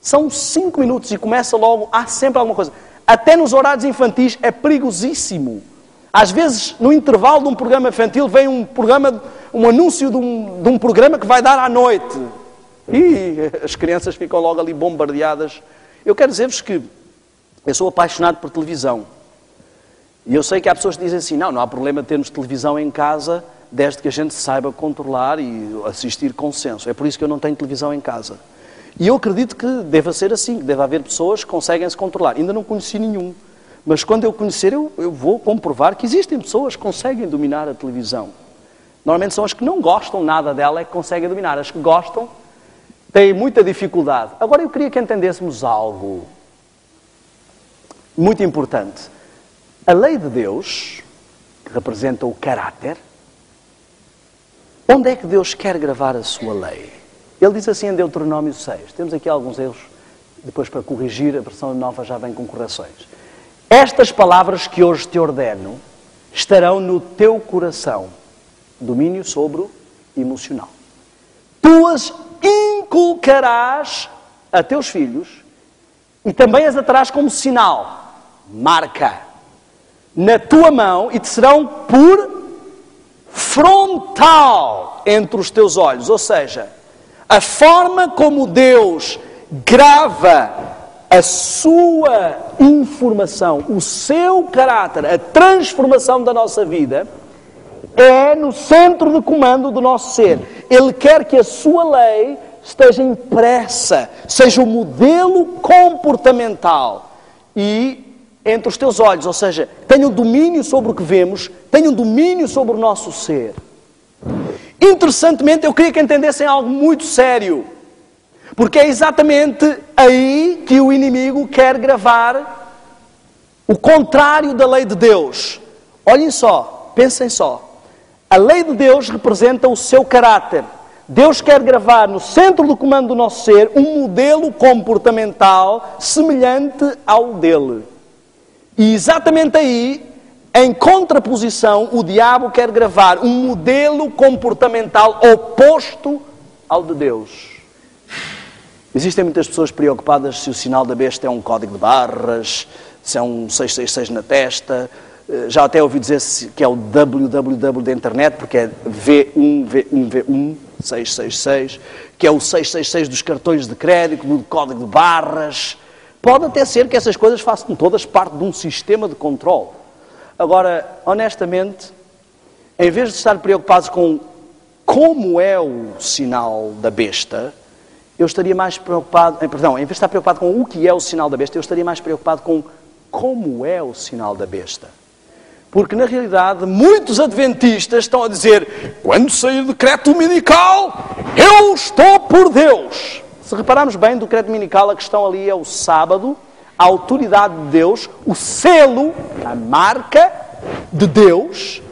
são 5 minutos e começa logo, há sempre alguma coisa. Até nos horários infantis é perigosíssimo. Às vezes, no intervalo de um programa infantil, vem um anúncio de um programa que vai dar à noite. E as crianças ficam logo ali bombardeadas. Eu quero dizer-vos que eu sou apaixonado por televisão. E eu sei que há pessoas que dizem assim, não há problema termos televisão em casa, desde que a gente saiba controlar e assistir com senso. É por isso que eu não tenho televisão em casa. E eu acredito que deva ser assim, que deve haver pessoas que conseguem se controlar. Ainda não conheci nenhum. Mas quando eu conhecer, eu vou comprovar que existem pessoas que conseguem dominar a televisão. Normalmente são as que não gostam nada dela é que conseguem dominar. As que gostam têm muita dificuldade. Agora eu queria que entendêssemos algo muito importante. A lei de Deus, que representa o caráter, onde é que Deus quer gravar a sua lei? Ele diz assim em Deuteronômio 6. Temos aqui alguns erros, depois para corrigir, a versão nova já vem com correções. Estas palavras que hoje te ordeno estarão no teu coração. Domínio sobre o emocional. Tu as inculcarás a teus filhos e também as atarás como sinal, marca, na tua mão e te serão por frontal entre os teus olhos. Ou seja, a forma como Deus grava a sua informação, o seu caráter, a transformação da nossa vida, é no centro de comando do nosso ser. Ele quer que a sua lei esteja impressa, seja o modelo comportamental e entre os teus olhos, ou seja, tenha o domínio sobre o que vemos, tenha o domínio sobre o nosso ser. Interessantemente, eu queria que entendessem algo muito sério, porque é exatamente aí que o inimigo quer gravar o contrário da lei de Deus. Olhem só, pensem só. A lei de Deus representa o seu caráter. Deus quer gravar no centro do comando do nosso ser um modelo comportamental semelhante ao dele. E exatamente aí, em contraposição, o diabo quer gravar um modelo comportamental oposto ao de Deus. Existem muitas pessoas preocupadas se o sinal da besta é um código de barras, se é um 666 na testa. Já até ouvi dizer que é o www da internet, porque é V1, 666, que é o 666 dos cartões de crédito, do código de barras. Pode até ser que essas coisas façam todas parte de um sistema de controle. Agora, honestamente, em vez de estar preocupados com como é o sinal da besta, eu estaria mais preocupado... Perdão, em vez de estar preocupado com o que é o sinal da besta, eu estaria mais preocupado com como é o sinal da besta. Porque, na realidade, muitos adventistas estão a dizer: quando sair o decreto dominical, eu estou por Deus. Se repararmos bem, do decreto dominical, a questão ali é o sábado, a autoridade de Deus, o selo, a marca de Deus,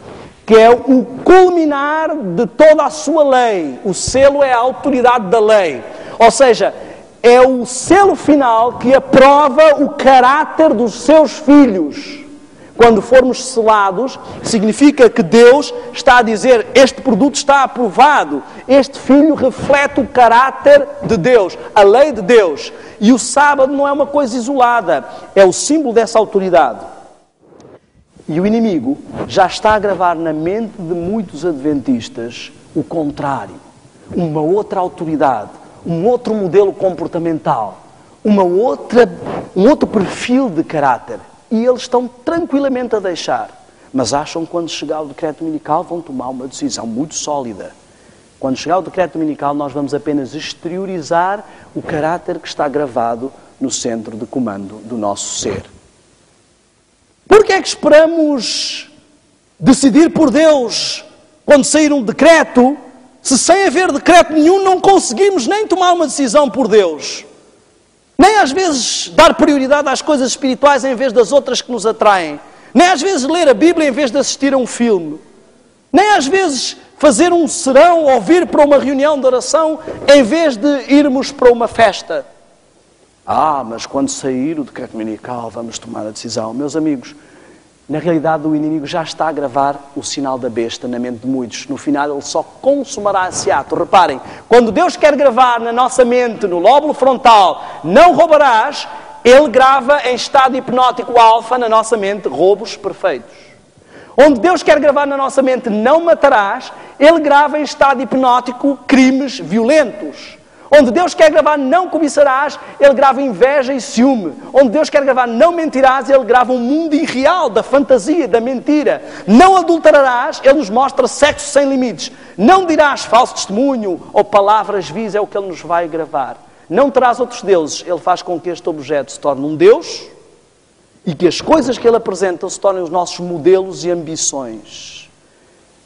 que é o culminar de toda a sua lei. O selo é a autoridade da lei. Ou seja, é o selo final que aprova o caráter dos seus filhos. Quando formos selados, significa que Deus está a dizer, este produto está aprovado, este filho reflete o caráter de Deus, a lei de Deus. E o sábado não é uma coisa isolada, é o símbolo dessa autoridade. E o inimigo já está a gravar na mente de muitos adventistas o contrário, uma outra autoridade, um outro modelo comportamental, um outro perfil de caráter. E eles estão tranquilamente a deixar. Mas acham que quando chegar o decreto dominical vão tomar uma decisão muito sólida. Quando chegar o decreto dominical nós vamos apenas exteriorizar o caráter que está gravado no centro de comando do nosso ser. Por que é que esperamos decidir por Deus quando sair um decreto, se sem haver decreto nenhum não conseguimos nem tomar uma decisão por Deus? Nem às vezes dar prioridade às coisas espirituais em vez das outras que nos atraem. Nem às vezes ler a Bíblia em vez de assistir a um filme. Nem às vezes fazer um serão ou vir para uma reunião de oração em vez de irmos para uma festa. Mas quando sair o decreto dominical vamos tomar a decisão. Meus amigos, na realidade o inimigo já está a gravar o sinal da besta na mente de muitos. No final ele só consumará esse ato. Reparem, quando Deus quer gravar na nossa mente, no lóbulo frontal, não roubarás, Ele grava em estado hipnótico alfa na nossa mente roubos perfeitos. Onde Deus quer gravar na nossa mente não matarás, Ele grava em estado hipnótico crimes violentos. Onde Deus quer gravar não cobiçarás, Ele grava inveja e ciúme. Onde Deus quer gravar não mentirás, Ele grava um mundo irreal da fantasia, da mentira. Não adulterarás, Ele nos mostra sexo sem limites. Não dirás falso testemunho ou palavras vis, é o que Ele nos vai gravar. Não terás outros deuses, Ele faz com que este objeto se torne um Deus e que as coisas que Ele apresenta se tornem os nossos modelos e ambições.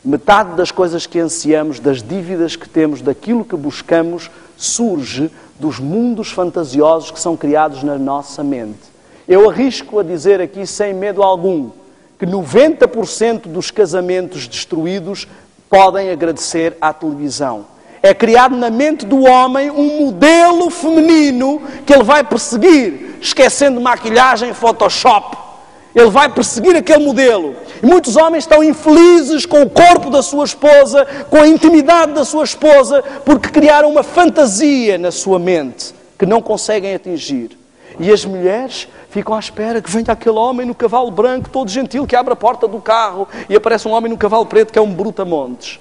Metade das coisas que ansiamos, das dívidas que temos, daquilo que buscamos, surge dos mundos fantasiosos que são criados na nossa mente. Eu arrisco a dizer aqui, sem medo algum, que 90% dos casamentos destruídos podem agradecer à televisão. É criado na mente do homem um modelo feminino que ele vai perseguir, esquecendo maquilhagem, Photoshop. Ele vai perseguir aquele modelo. E muitos homens estão infelizes com o corpo da sua esposa, com a intimidade da sua esposa, porque criaram uma fantasia na sua mente que não conseguem atingir. E as mulheres ficam à espera que venha aquele homem no cavalo branco, todo gentil, que abre a porta do carro e aparece um homem no cavalo preto que é um brutamontes.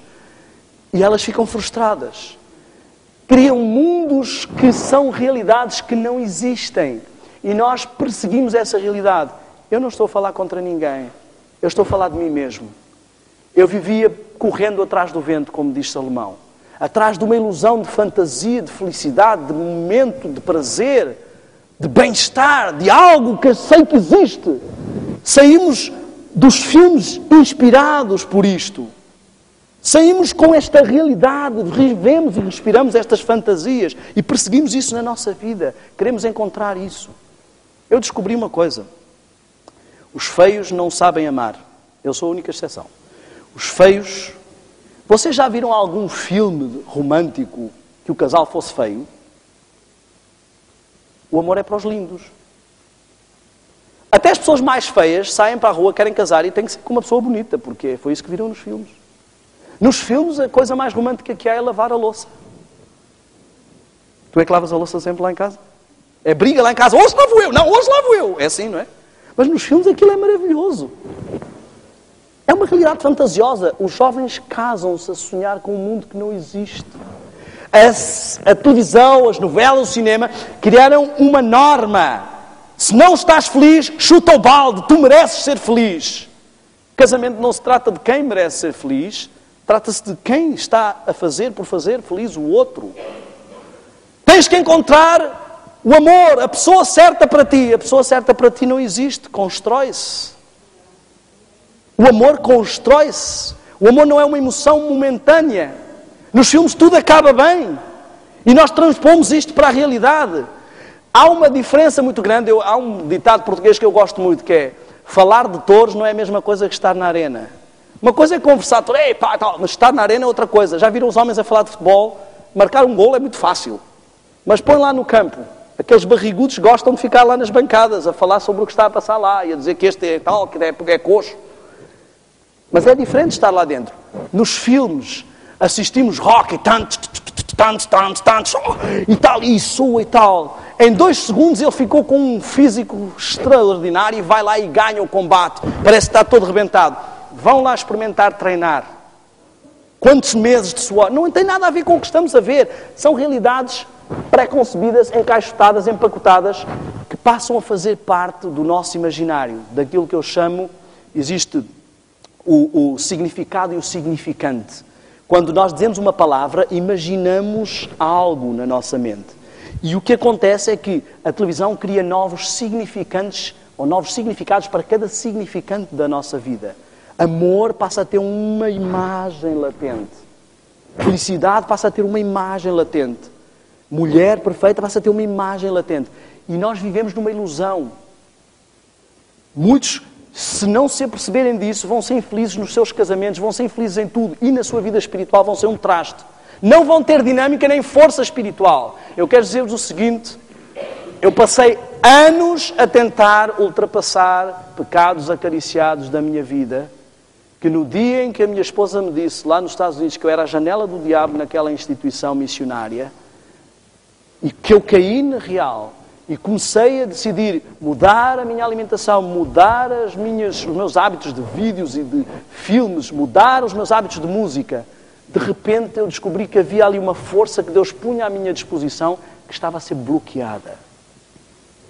E elas ficam frustradas. Criam mundos que são realidades que não existem. E nós perseguimos essa realidade. Eu não estou a falar contra ninguém. Eu estou a falar de mim mesmo. Eu vivia correndo atrás do vento, como diz Salomão. Atrás de uma ilusão de fantasia, de felicidade, de momento, de prazer, de bem-estar, de algo que eu sei que existe. Saímos dos filmes inspirados por isto. Saímos com esta realidade, vivemos e respiramos estas fantasias e perseguimos isso na nossa vida. Queremos encontrar isso. Eu descobri uma coisa. Os feios não sabem amar. Eu sou a única exceção. Os feios... Vocês já viram algum filme romântico que o casal fosse feio? O amor é para os lindos. Até as pessoas mais feias saem para a rua, querem casar e têm que ser com uma pessoa bonita, porque foi isso que viram nos filmes. Nos filmes, a coisa mais romântica que há é lavar a louça. Tu é que lavas a louça sempre lá em casa? É briga lá em casa. Hoje lavo eu. Não, hoje lavo eu. É assim, não é? Mas nos filmes aquilo é maravilhoso. É uma realidade fantasiosa. Os jovens casam-se a sonhar com um mundo que não existe. A televisão, as novelas, o cinema criaram uma norma. Se não estás feliz, chuta o balde. Tu mereces ser feliz. Casamento não se trata de quem merece ser feliz. Trata-se de quem está a fazer por fazer feliz o outro. Tens que encontrar o amor, a pessoa certa para ti. A pessoa certa para ti não existe, constrói-se. O amor constrói-se. O amor não é uma emoção momentânea. Nos filmes tudo acaba bem. E nós transpomos isto para a realidade. Há uma diferença muito grande. Há um ditado português que eu gosto muito, que é: falar de touros não é a mesma coisa que estar na arena. Uma coisa é conversar, mas estar na arena é outra coisa. Já viram os homens a falar de futebol? Marcar um golo é muito fácil. Mas põe lá no campo. Aqueles barrigudos gostam de ficar lá nas bancadas a falar sobre o que está a passar lá e a dizer que este é tal, que é coxo. Mas é diferente estar lá dentro. Nos filmes assistimos rock e tantos, e tal, e soa e tal. Em 2 segundos ele ficou com um físico extraordinário e vai lá e ganha o combate. Parece que está todo rebentado. Vão lá experimentar treinar. Quantos meses de suor? Não tem nada a ver com o que estamos a ver. São realidades pré-concebidas, encaixotadas, empacotadas, que passam a fazer parte do nosso imaginário, daquilo que eu chamo, existe o significado e o significante. Quando nós dizemos uma palavra, imaginamos algo na nossa mente. E o que acontece é que a televisão cria novos significantes, ou novos significados para cada significante da nossa vida. Amor passa a ter uma imagem latente. Felicidade passa a ter uma imagem latente. Mulher perfeita passa a ter uma imagem latente. E nós vivemos numa ilusão. Muitos, se não se aperceberem disso, vão ser infelizes nos seus casamentos, vão ser infelizes em tudo. E na sua vida espiritual vão ser um traste. Não vão ter dinâmica nem força espiritual. Eu quero dizer-vos o seguinte. Eu passei anos a tentar ultrapassar pecados acariciados da minha vida, que no dia em que a minha esposa me disse, lá nos Estados Unidos, que eu era a janela do diabo naquela instituição missionária, e que eu caí na real, e comecei a decidir mudar a minha alimentação, mudar os meus hábitos de vídeos e de filmes, mudar os meus hábitos de música, de repente eu descobri que havia ali uma força que Deus punha à minha disposição, que estava a ser bloqueada.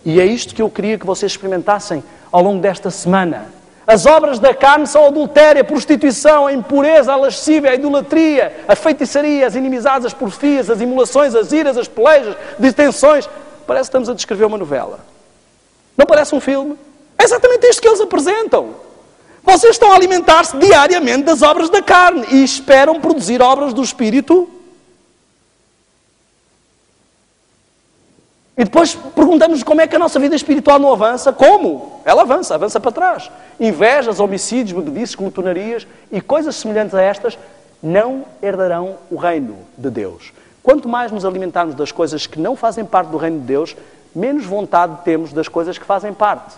E é isto que eu queria que vocês experimentassem ao longo desta semana. As obras da carne são a adultério, a prostituição, a impureza, a lascívia, a idolatria, a feitiçaria, as inimizades, as porfias, as imolações, as iras, as pelejas, distensões. Parece que estamos a descrever uma novela. Não parece um filme? É exatamente isto que eles apresentam. Vocês estão a alimentar-se diariamente das obras da carne e esperam produzir obras do Espírito. E depois perguntamos como é que a nossa vida espiritual não avança. Como? Ela avança para trás. Invejas, homicídios, bebedices, glutonarias e coisas semelhantes a estas não herdarão o reino de Deus. Quanto mais nos alimentarmos das coisas que não fazem parte do reino de Deus, menos vontade temos das coisas que fazem parte.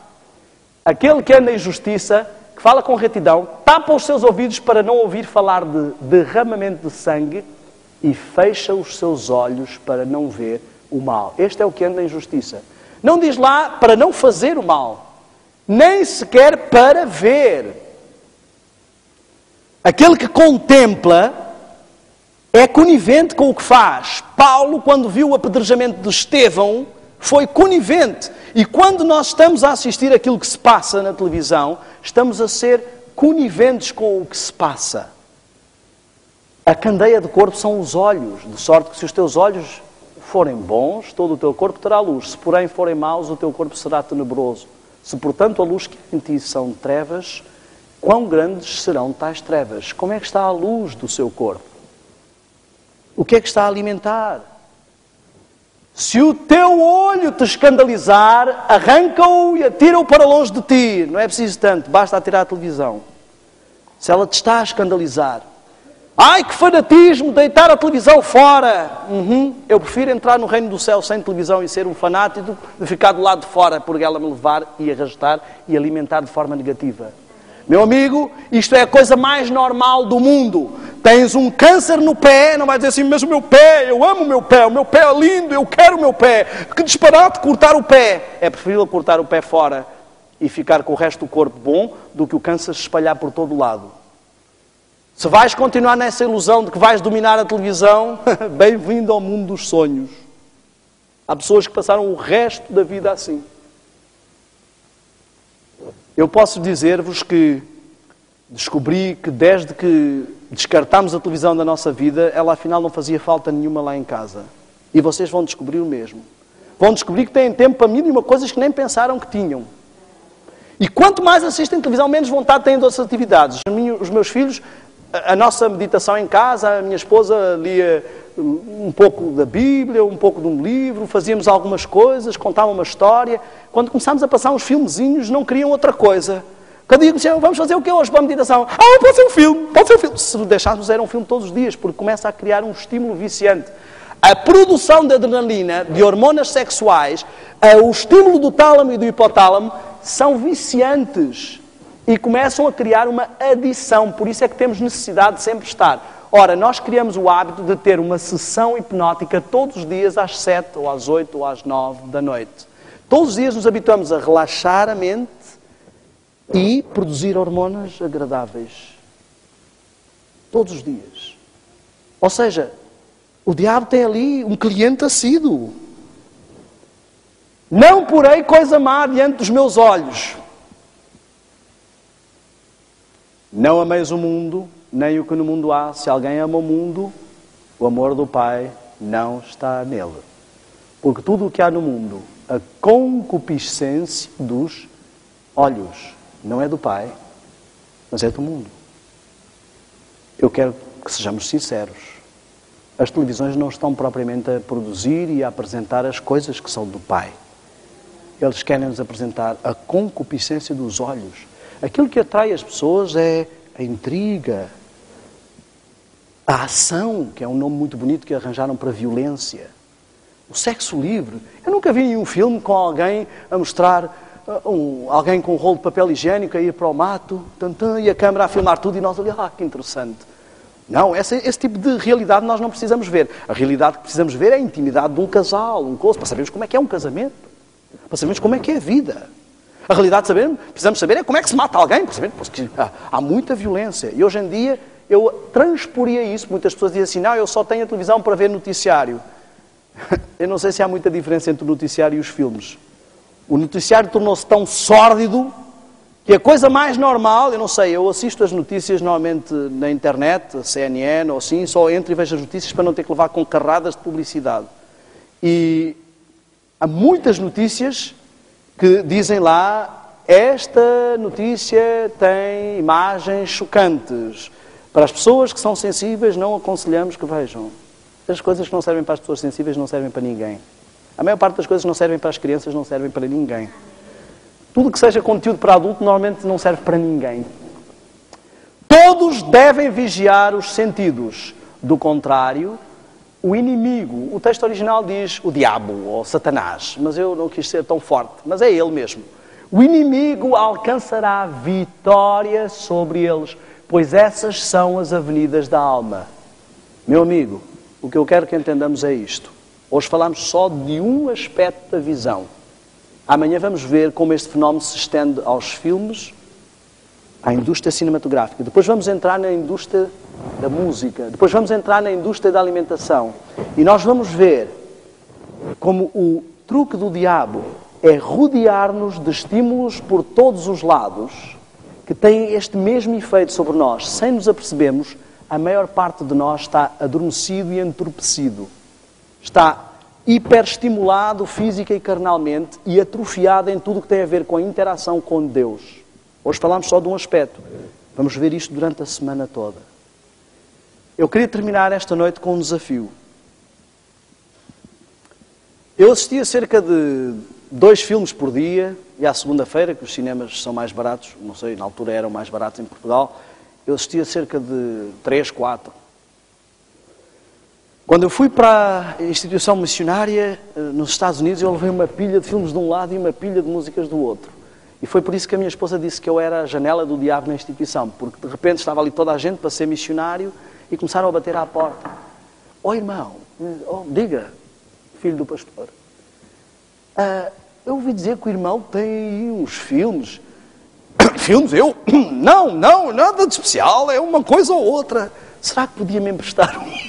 Aquele que anda em justiça, que fala com retidão, tapa os seus ouvidos para não ouvir falar de derramamento de sangue e fecha os seus olhos para não ver o mal. Este é o que anda em justiça. Não diz lá para não fazer o mal, nem sequer para ver. Aquele que contempla é conivente com o que faz. Paulo, quando viu o apedrejamento de Estevão, foi conivente. E quando nós estamos a assistir aquilo que se passa na televisão, estamos a ser coniventes com o que se passa. A candeia do corpo são os olhos, de sorte que se os teus olhos forem bons, todo o teu corpo terá luz. Se, porém, forem maus, o teu corpo será tenebroso. Se, portanto, a luz que em ti são trevas, quão grandes serão tais trevas? Como é que está a luz do seu corpo? O que é que está a alimentar? Se o teu olho te escandalizar, arranca-o e atira-o para longe de ti. Não é preciso tanto, basta atirar a televisão. Se ela te está a escandalizar, ai, que fanatismo, deitar a televisão fora. Eu prefiro entrar no reino do céu sem televisão e ser um fanático de ficar do lado de fora por ela me levar e arrastar e alimentar de forma negativa. Meu amigo, isto é a coisa mais normal do mundo. Tens um câncer no pé, não vais dizer assim, mas o meu pé, eu amo o meu pé é lindo, eu quero o meu pé. Que disparate cortar o pé. É preferível cortar o pé fora e ficar com o resto do corpo bom do que o câncer se espalhar por todo o lado. Se vais continuar nessa ilusão de que vais dominar a televisão, bem-vindo ao mundo dos sonhos. Há pessoas que passaram o resto da vida assim. Eu posso dizer-vos que descobri que desde que descartámos a televisão da nossa vida, ela afinal não fazia falta nenhuma lá em casa. E vocês vão descobrir o mesmo. Vão descobrir que têm tempo para mil e uma coisas que nem pensaram que tinham. E quanto mais assistem televisão, menos vontade têm de outras atividades. Os meus filhos, a nossa meditação em casa, a minha esposa lia um pouco da Bíblia, um pouco de um livro, fazíamos algumas coisas, contavam uma história. Quando começámos a passar uns filmezinhos, não queriam outra coisa. Cada dia diziam, vamos fazer o que hoje para a meditação? Pode ser um filme, pode ser um filme. Se deixássemos, era um filme todos os dias, porque começa a criar um estímulo viciante. A produção de adrenalina, de hormonas sexuais, o estímulo do tálamo e do hipotálamo são viciantes e começam a criar uma adição. Por isso é que temos necessidade de sempre estar. Ora, nós criamos o hábito de ter uma sessão hipnótica todos os dias às 7, ou às 8, ou às 9 da noite. Todos os dias nos habituamos a relaxar a mente e produzir hormonas agradáveis. Todos os dias. Ou seja, o diabo tem ali um cliente assíduo. Não porei coisa má diante dos meus olhos. Não ameis o mundo, nem o que no mundo há. Se alguém ama o mundo, o amor do Pai não está nele. Porque tudo o que há no mundo, a concupiscência dos olhos, não é do Pai, mas é do mundo. Eu quero que sejamos sinceros. As televisões não estão propriamente a produzir e a apresentar as coisas que são do Pai. Eles querem nos apresentar a concupiscência dos olhos. Aquilo que atrai as pessoas é a intriga, a ação, que é um nome muito bonito que arranjaram para violência. O sexo livre. Eu nunca vi nenhum filme com alguém a mostrar alguém com um rolo de papel higiênico a ir para o mato, e a câmara a filmar tudo e nós ali, que interessante. Não, esse tipo de realidade nós não precisamos ver. A realidade que precisamos ver é a intimidade de um casal, um close, para sabermos como é que é um casamento, para sabermos como é que é a vida. A realidade precisamos saber é como é que se mata alguém, porque há muita violência. E hoje em dia eu transporia isso. Muitas pessoas dizem assim, não, eu só tenho a televisão para ver noticiário. Eu não sei se há muita diferença entre o noticiário e os filmes. O noticiário tornou-se tão sórdido que a coisa mais normal, eu não sei, eu assisto as notícias normalmente na internet, a CNN ou assim, só entro e vejo as notícias para não ter que levar com carradas de publicidade. E há muitas notícias que dizem lá, esta notícia tem imagens chocantes. Para as pessoas que são sensíveis, não aconselhamos que vejam. As coisas que não servem para as pessoas sensíveis não servem para ninguém. A maior parte das coisas que não servem para as crianças não servem para ninguém. Tudo que seja conteúdo para adulto normalmente não serve para ninguém. Todos devem vigiar os sentidos. Do contrário, o inimigo, o texto original diz o diabo ou Satanás, mas eu não quis ser tão forte, mas é ele mesmo. O inimigo alcançará vitória sobre eles, pois essas são as avenidas da alma. Meu amigo, o que eu quero que entendamos é isto. Hoje falamos só de um aspecto da visão. Amanhã vamos ver como este fenómeno se estende aos filmes, à indústria cinematográfica. Depois vamos entrar na indústria da música. Depois vamos entrar na indústria da alimentação. E nós vamos ver como o truque do diabo é rodear-nos de estímulos por todos os lados que têm este mesmo efeito sobre nós. Sem nos apercebermos, a maior parte de nós está adormecido e entorpecido. Está hiperestimulado física e carnalmente e atrofiado em tudo o que tem a ver com a interação com Deus. Hoje falamos só de um aspecto. Vamos ver isto durante a semana toda. Eu queria terminar esta noite com um desafio. Eu assisti a cerca de 2 filmes por dia, e à segunda-feira, que os cinemas são mais baratos, não sei, na altura eram mais baratos em Portugal, eu assisti a cerca de 3, 4. Quando eu fui para a instituição missionária nos Estados Unidos, eu levei uma pilha de filmes de um lado e uma pilha de músicas do outro. E foi por isso que a minha esposa disse que eu era a janela do diabo na instituição, porque de repente estava ali toda a gente para ser missionário e começaram a bater à porta. Irmão, diga, filho do pastor, eu ouvi dizer que o irmão tem uns filmes. Filmes? Eu? Não, nada de especial, é uma coisa ou outra. Será que podia me emprestar um?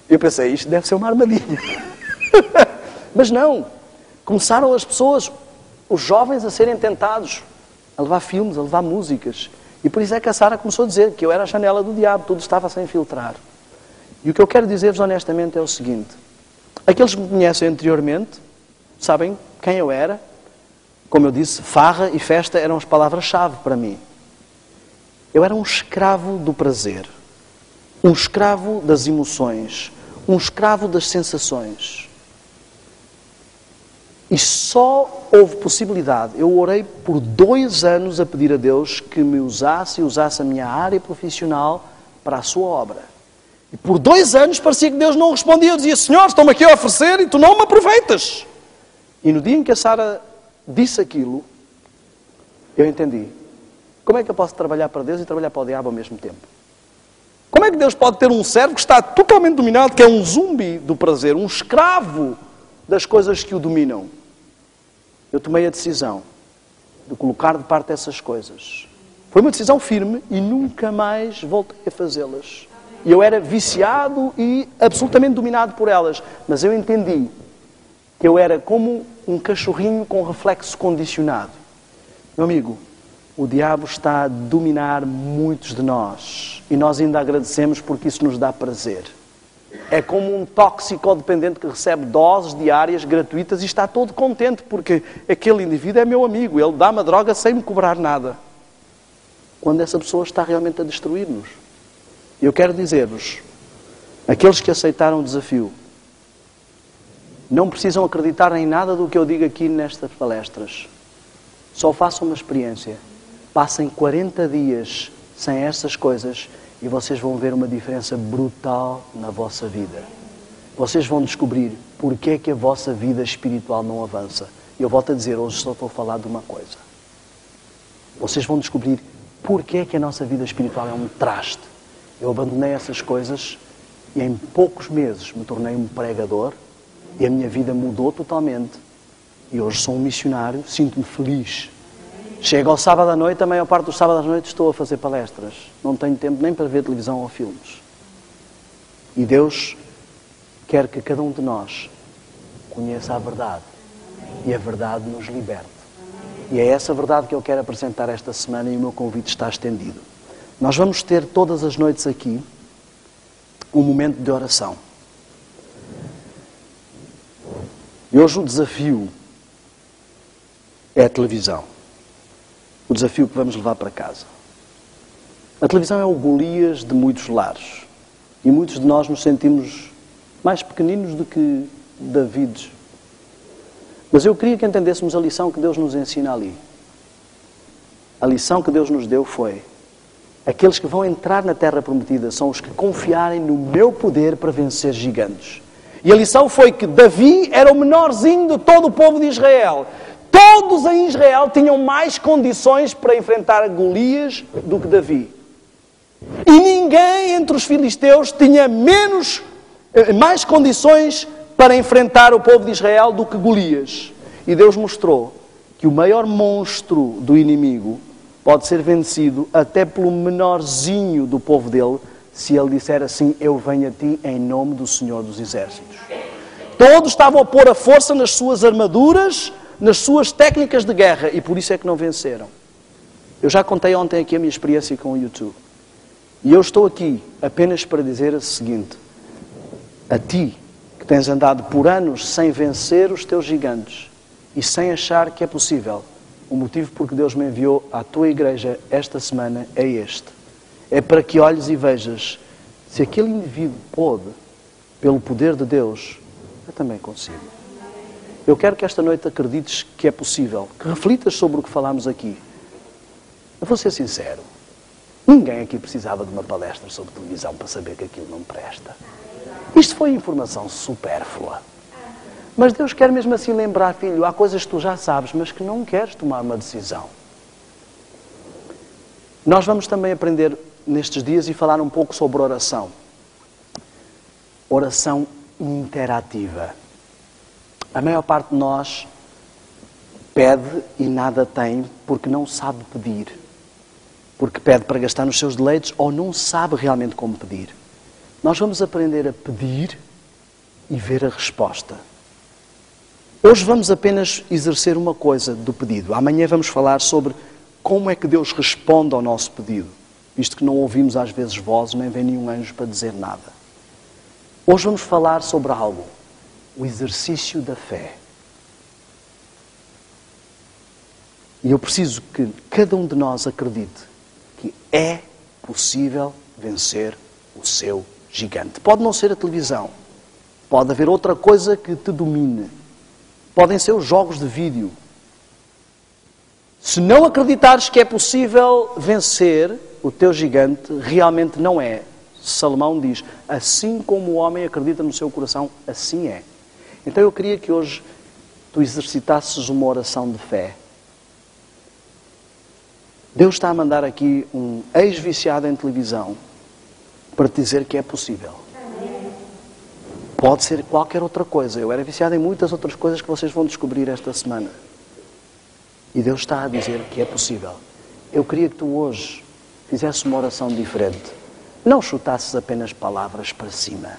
Eu pensei, isto deve ser uma armadilha. Mas não. Começaram as pessoas, os jovens, a serem tentados a levar filmes, a levar músicas. E por isso é que a Sara começou a dizer que eu era a janela do diabo, tudo estava a se infiltrar. E o que eu quero dizer-vos honestamente é o seguinte. Aqueles que me conhecem anteriormente sabem quem eu era. Como eu disse, farra e festa eram as palavras-chave para mim. Eu era um escravo do prazer. Um escravo das emoções. Um escravo das sensações. E só houve possibilidade. Eu orei por 2 anos a pedir a Deus que me usasse e usasse a minha área profissional para a sua obra. E por 2 anos parecia que Deus não respondia. Eu dizia, Senhor, estou-me aqui a oferecer e tu não me aproveitas. E no dia em que a Sara disse aquilo, eu entendi. Como é que eu posso trabalhar para Deus e trabalhar para o diabo ao mesmo tempo? Como é que Deus pode ter um servo que está totalmente dominado, que é um zumbi do prazer, um escravo das coisas que o dominam? Eu tomei a decisão de colocar de parte essas coisas. Foi uma decisão firme e nunca mais voltei a fazê-las. E eu era viciado e absolutamente dominado por elas. Mas eu entendi que eu era como um cachorrinho com reflexo condicionado. Meu amigo, o diabo está a dominar muitos de nós. E nós ainda agradecemos porque isso nos dá prazer. É como um toxicodependente que recebe doses diárias gratuitas e está todo contente porque aquele indivíduo é meu amigo. Ele dá-me a droga sem me cobrar nada. Quando essa pessoa está realmente a destruir-nos. Eu quero dizer-vos, aqueles que aceitaram o desafio, não precisam acreditar em nada do que eu digo aqui nestas palestras. Só façam uma experiência. Passem 40 dias sem essas coisas e vocês vão ver uma diferença brutal na vossa vida. Vocês vão descobrir porque é que a vossa vida espiritual não avança. E eu volto a dizer, hoje só estou a falar de uma coisa. Vocês vão descobrir porque é que a nossa vida espiritual é um traste. Eu abandonei essas coisas e em poucos meses me tornei um pregador e a minha vida mudou totalmente. E hoje sou um missionário, sinto-me feliz. Chego ao sábado à noite, a maior parte dos sábados à noite estou a fazer palestras. Não tenho tempo nem para ver televisão ou filmes. E Deus quer que cada um de nós conheça a verdade. E a verdade nos liberte. E é essa verdade que eu quero apresentar esta semana e o meu convite está estendido. Nós vamos ter todas as noites aqui um momento de oração. E hoje o desafio é a televisão. O desafio que vamos levar para casa. A televisão é o Golias de muitos lares. E muitos de nós nos sentimos mais pequeninos do que Davides. Mas eu queria que entendêssemos a lição que Deus nos ensina ali. A lição que Deus nos deu foi: aqueles que vão entrar na terra prometida são os que confiarem no meu poder para vencer gigantes. E a lição foi que Davi era o menorzinho de todo o povo de Israel. Todos em Israel tinham mais condições para enfrentar Golias do que Davi. E ninguém entre os filisteus tinha mais condições para enfrentar o povo de Israel do que Golias. E Deus mostrou que o maior monstro do inimigo pode ser vencido até pelo menorzinho do povo dele, se ele disser assim: eu venho a ti em nome do Senhor dos Exércitos. Todos estavam a pôr a força nas suas armaduras, nas suas técnicas de guerra, e por isso é que não venceram. Eu já contei ontem aqui a minha experiência com o YouTube. E eu estou aqui apenas para dizer o seguinte: a ti, que tens andado por anos sem vencer os teus gigantes e sem achar que é possível, o motivo por que Deus me enviou à tua igreja esta semana é este. É para que olhes e vejas, se aquele indivíduo pôde, pelo poder de Deus, eu também consigo. Eu quero que esta noite acredites que é possível, que reflitas sobre o que falámos aqui. Eu vou ser sincero, ninguém aqui precisava de uma palestra sobre televisão para saber que aquilo não presta. Isto foi informação supérflua. Mas Deus quer mesmo assim lembrar, filho, há coisas que tu já sabes, mas que não queres tomar uma decisão. Nós vamos também aprender nestes dias e falar um pouco sobre oração. Oração interativa. A maior parte de nós pede e nada tem porque não sabe pedir. Porque pede para gastar nos seus deleites ou não sabe realmente como pedir. Nós vamos aprender a pedir e ver a resposta. Hoje vamos apenas exercer uma coisa do pedido. Amanhã vamos falar sobre como é que Deus responde ao nosso pedido. Visto que não ouvimos às vezes vozes, nem vem nenhum anjo para dizer nada. Hoje vamos falar sobre algo. O exercício da fé. E eu preciso que cada um de nós acredite que é possível vencer o seu gigante. Pode não ser a televisão. Pode haver outra coisa que te domine. Podem ser os jogos de vídeo. Se não acreditares que é possível vencer o teu gigante, realmente não é Salomão diz, assim como o homem acredita no seu coração, assim é. Então eu queria que hoje tu exercitasses uma oração de fé. Deus está a mandar aqui um ex-viciado em televisão para te dizer que é possível. Pode ser qualquer outra coisa. Eu era viciado em muitas outras coisas que vocês vão descobrir esta semana. E Deus está a dizer que é possível. Eu queria que tu hoje fizesse uma oração diferente. Não chutasses apenas palavras para cima.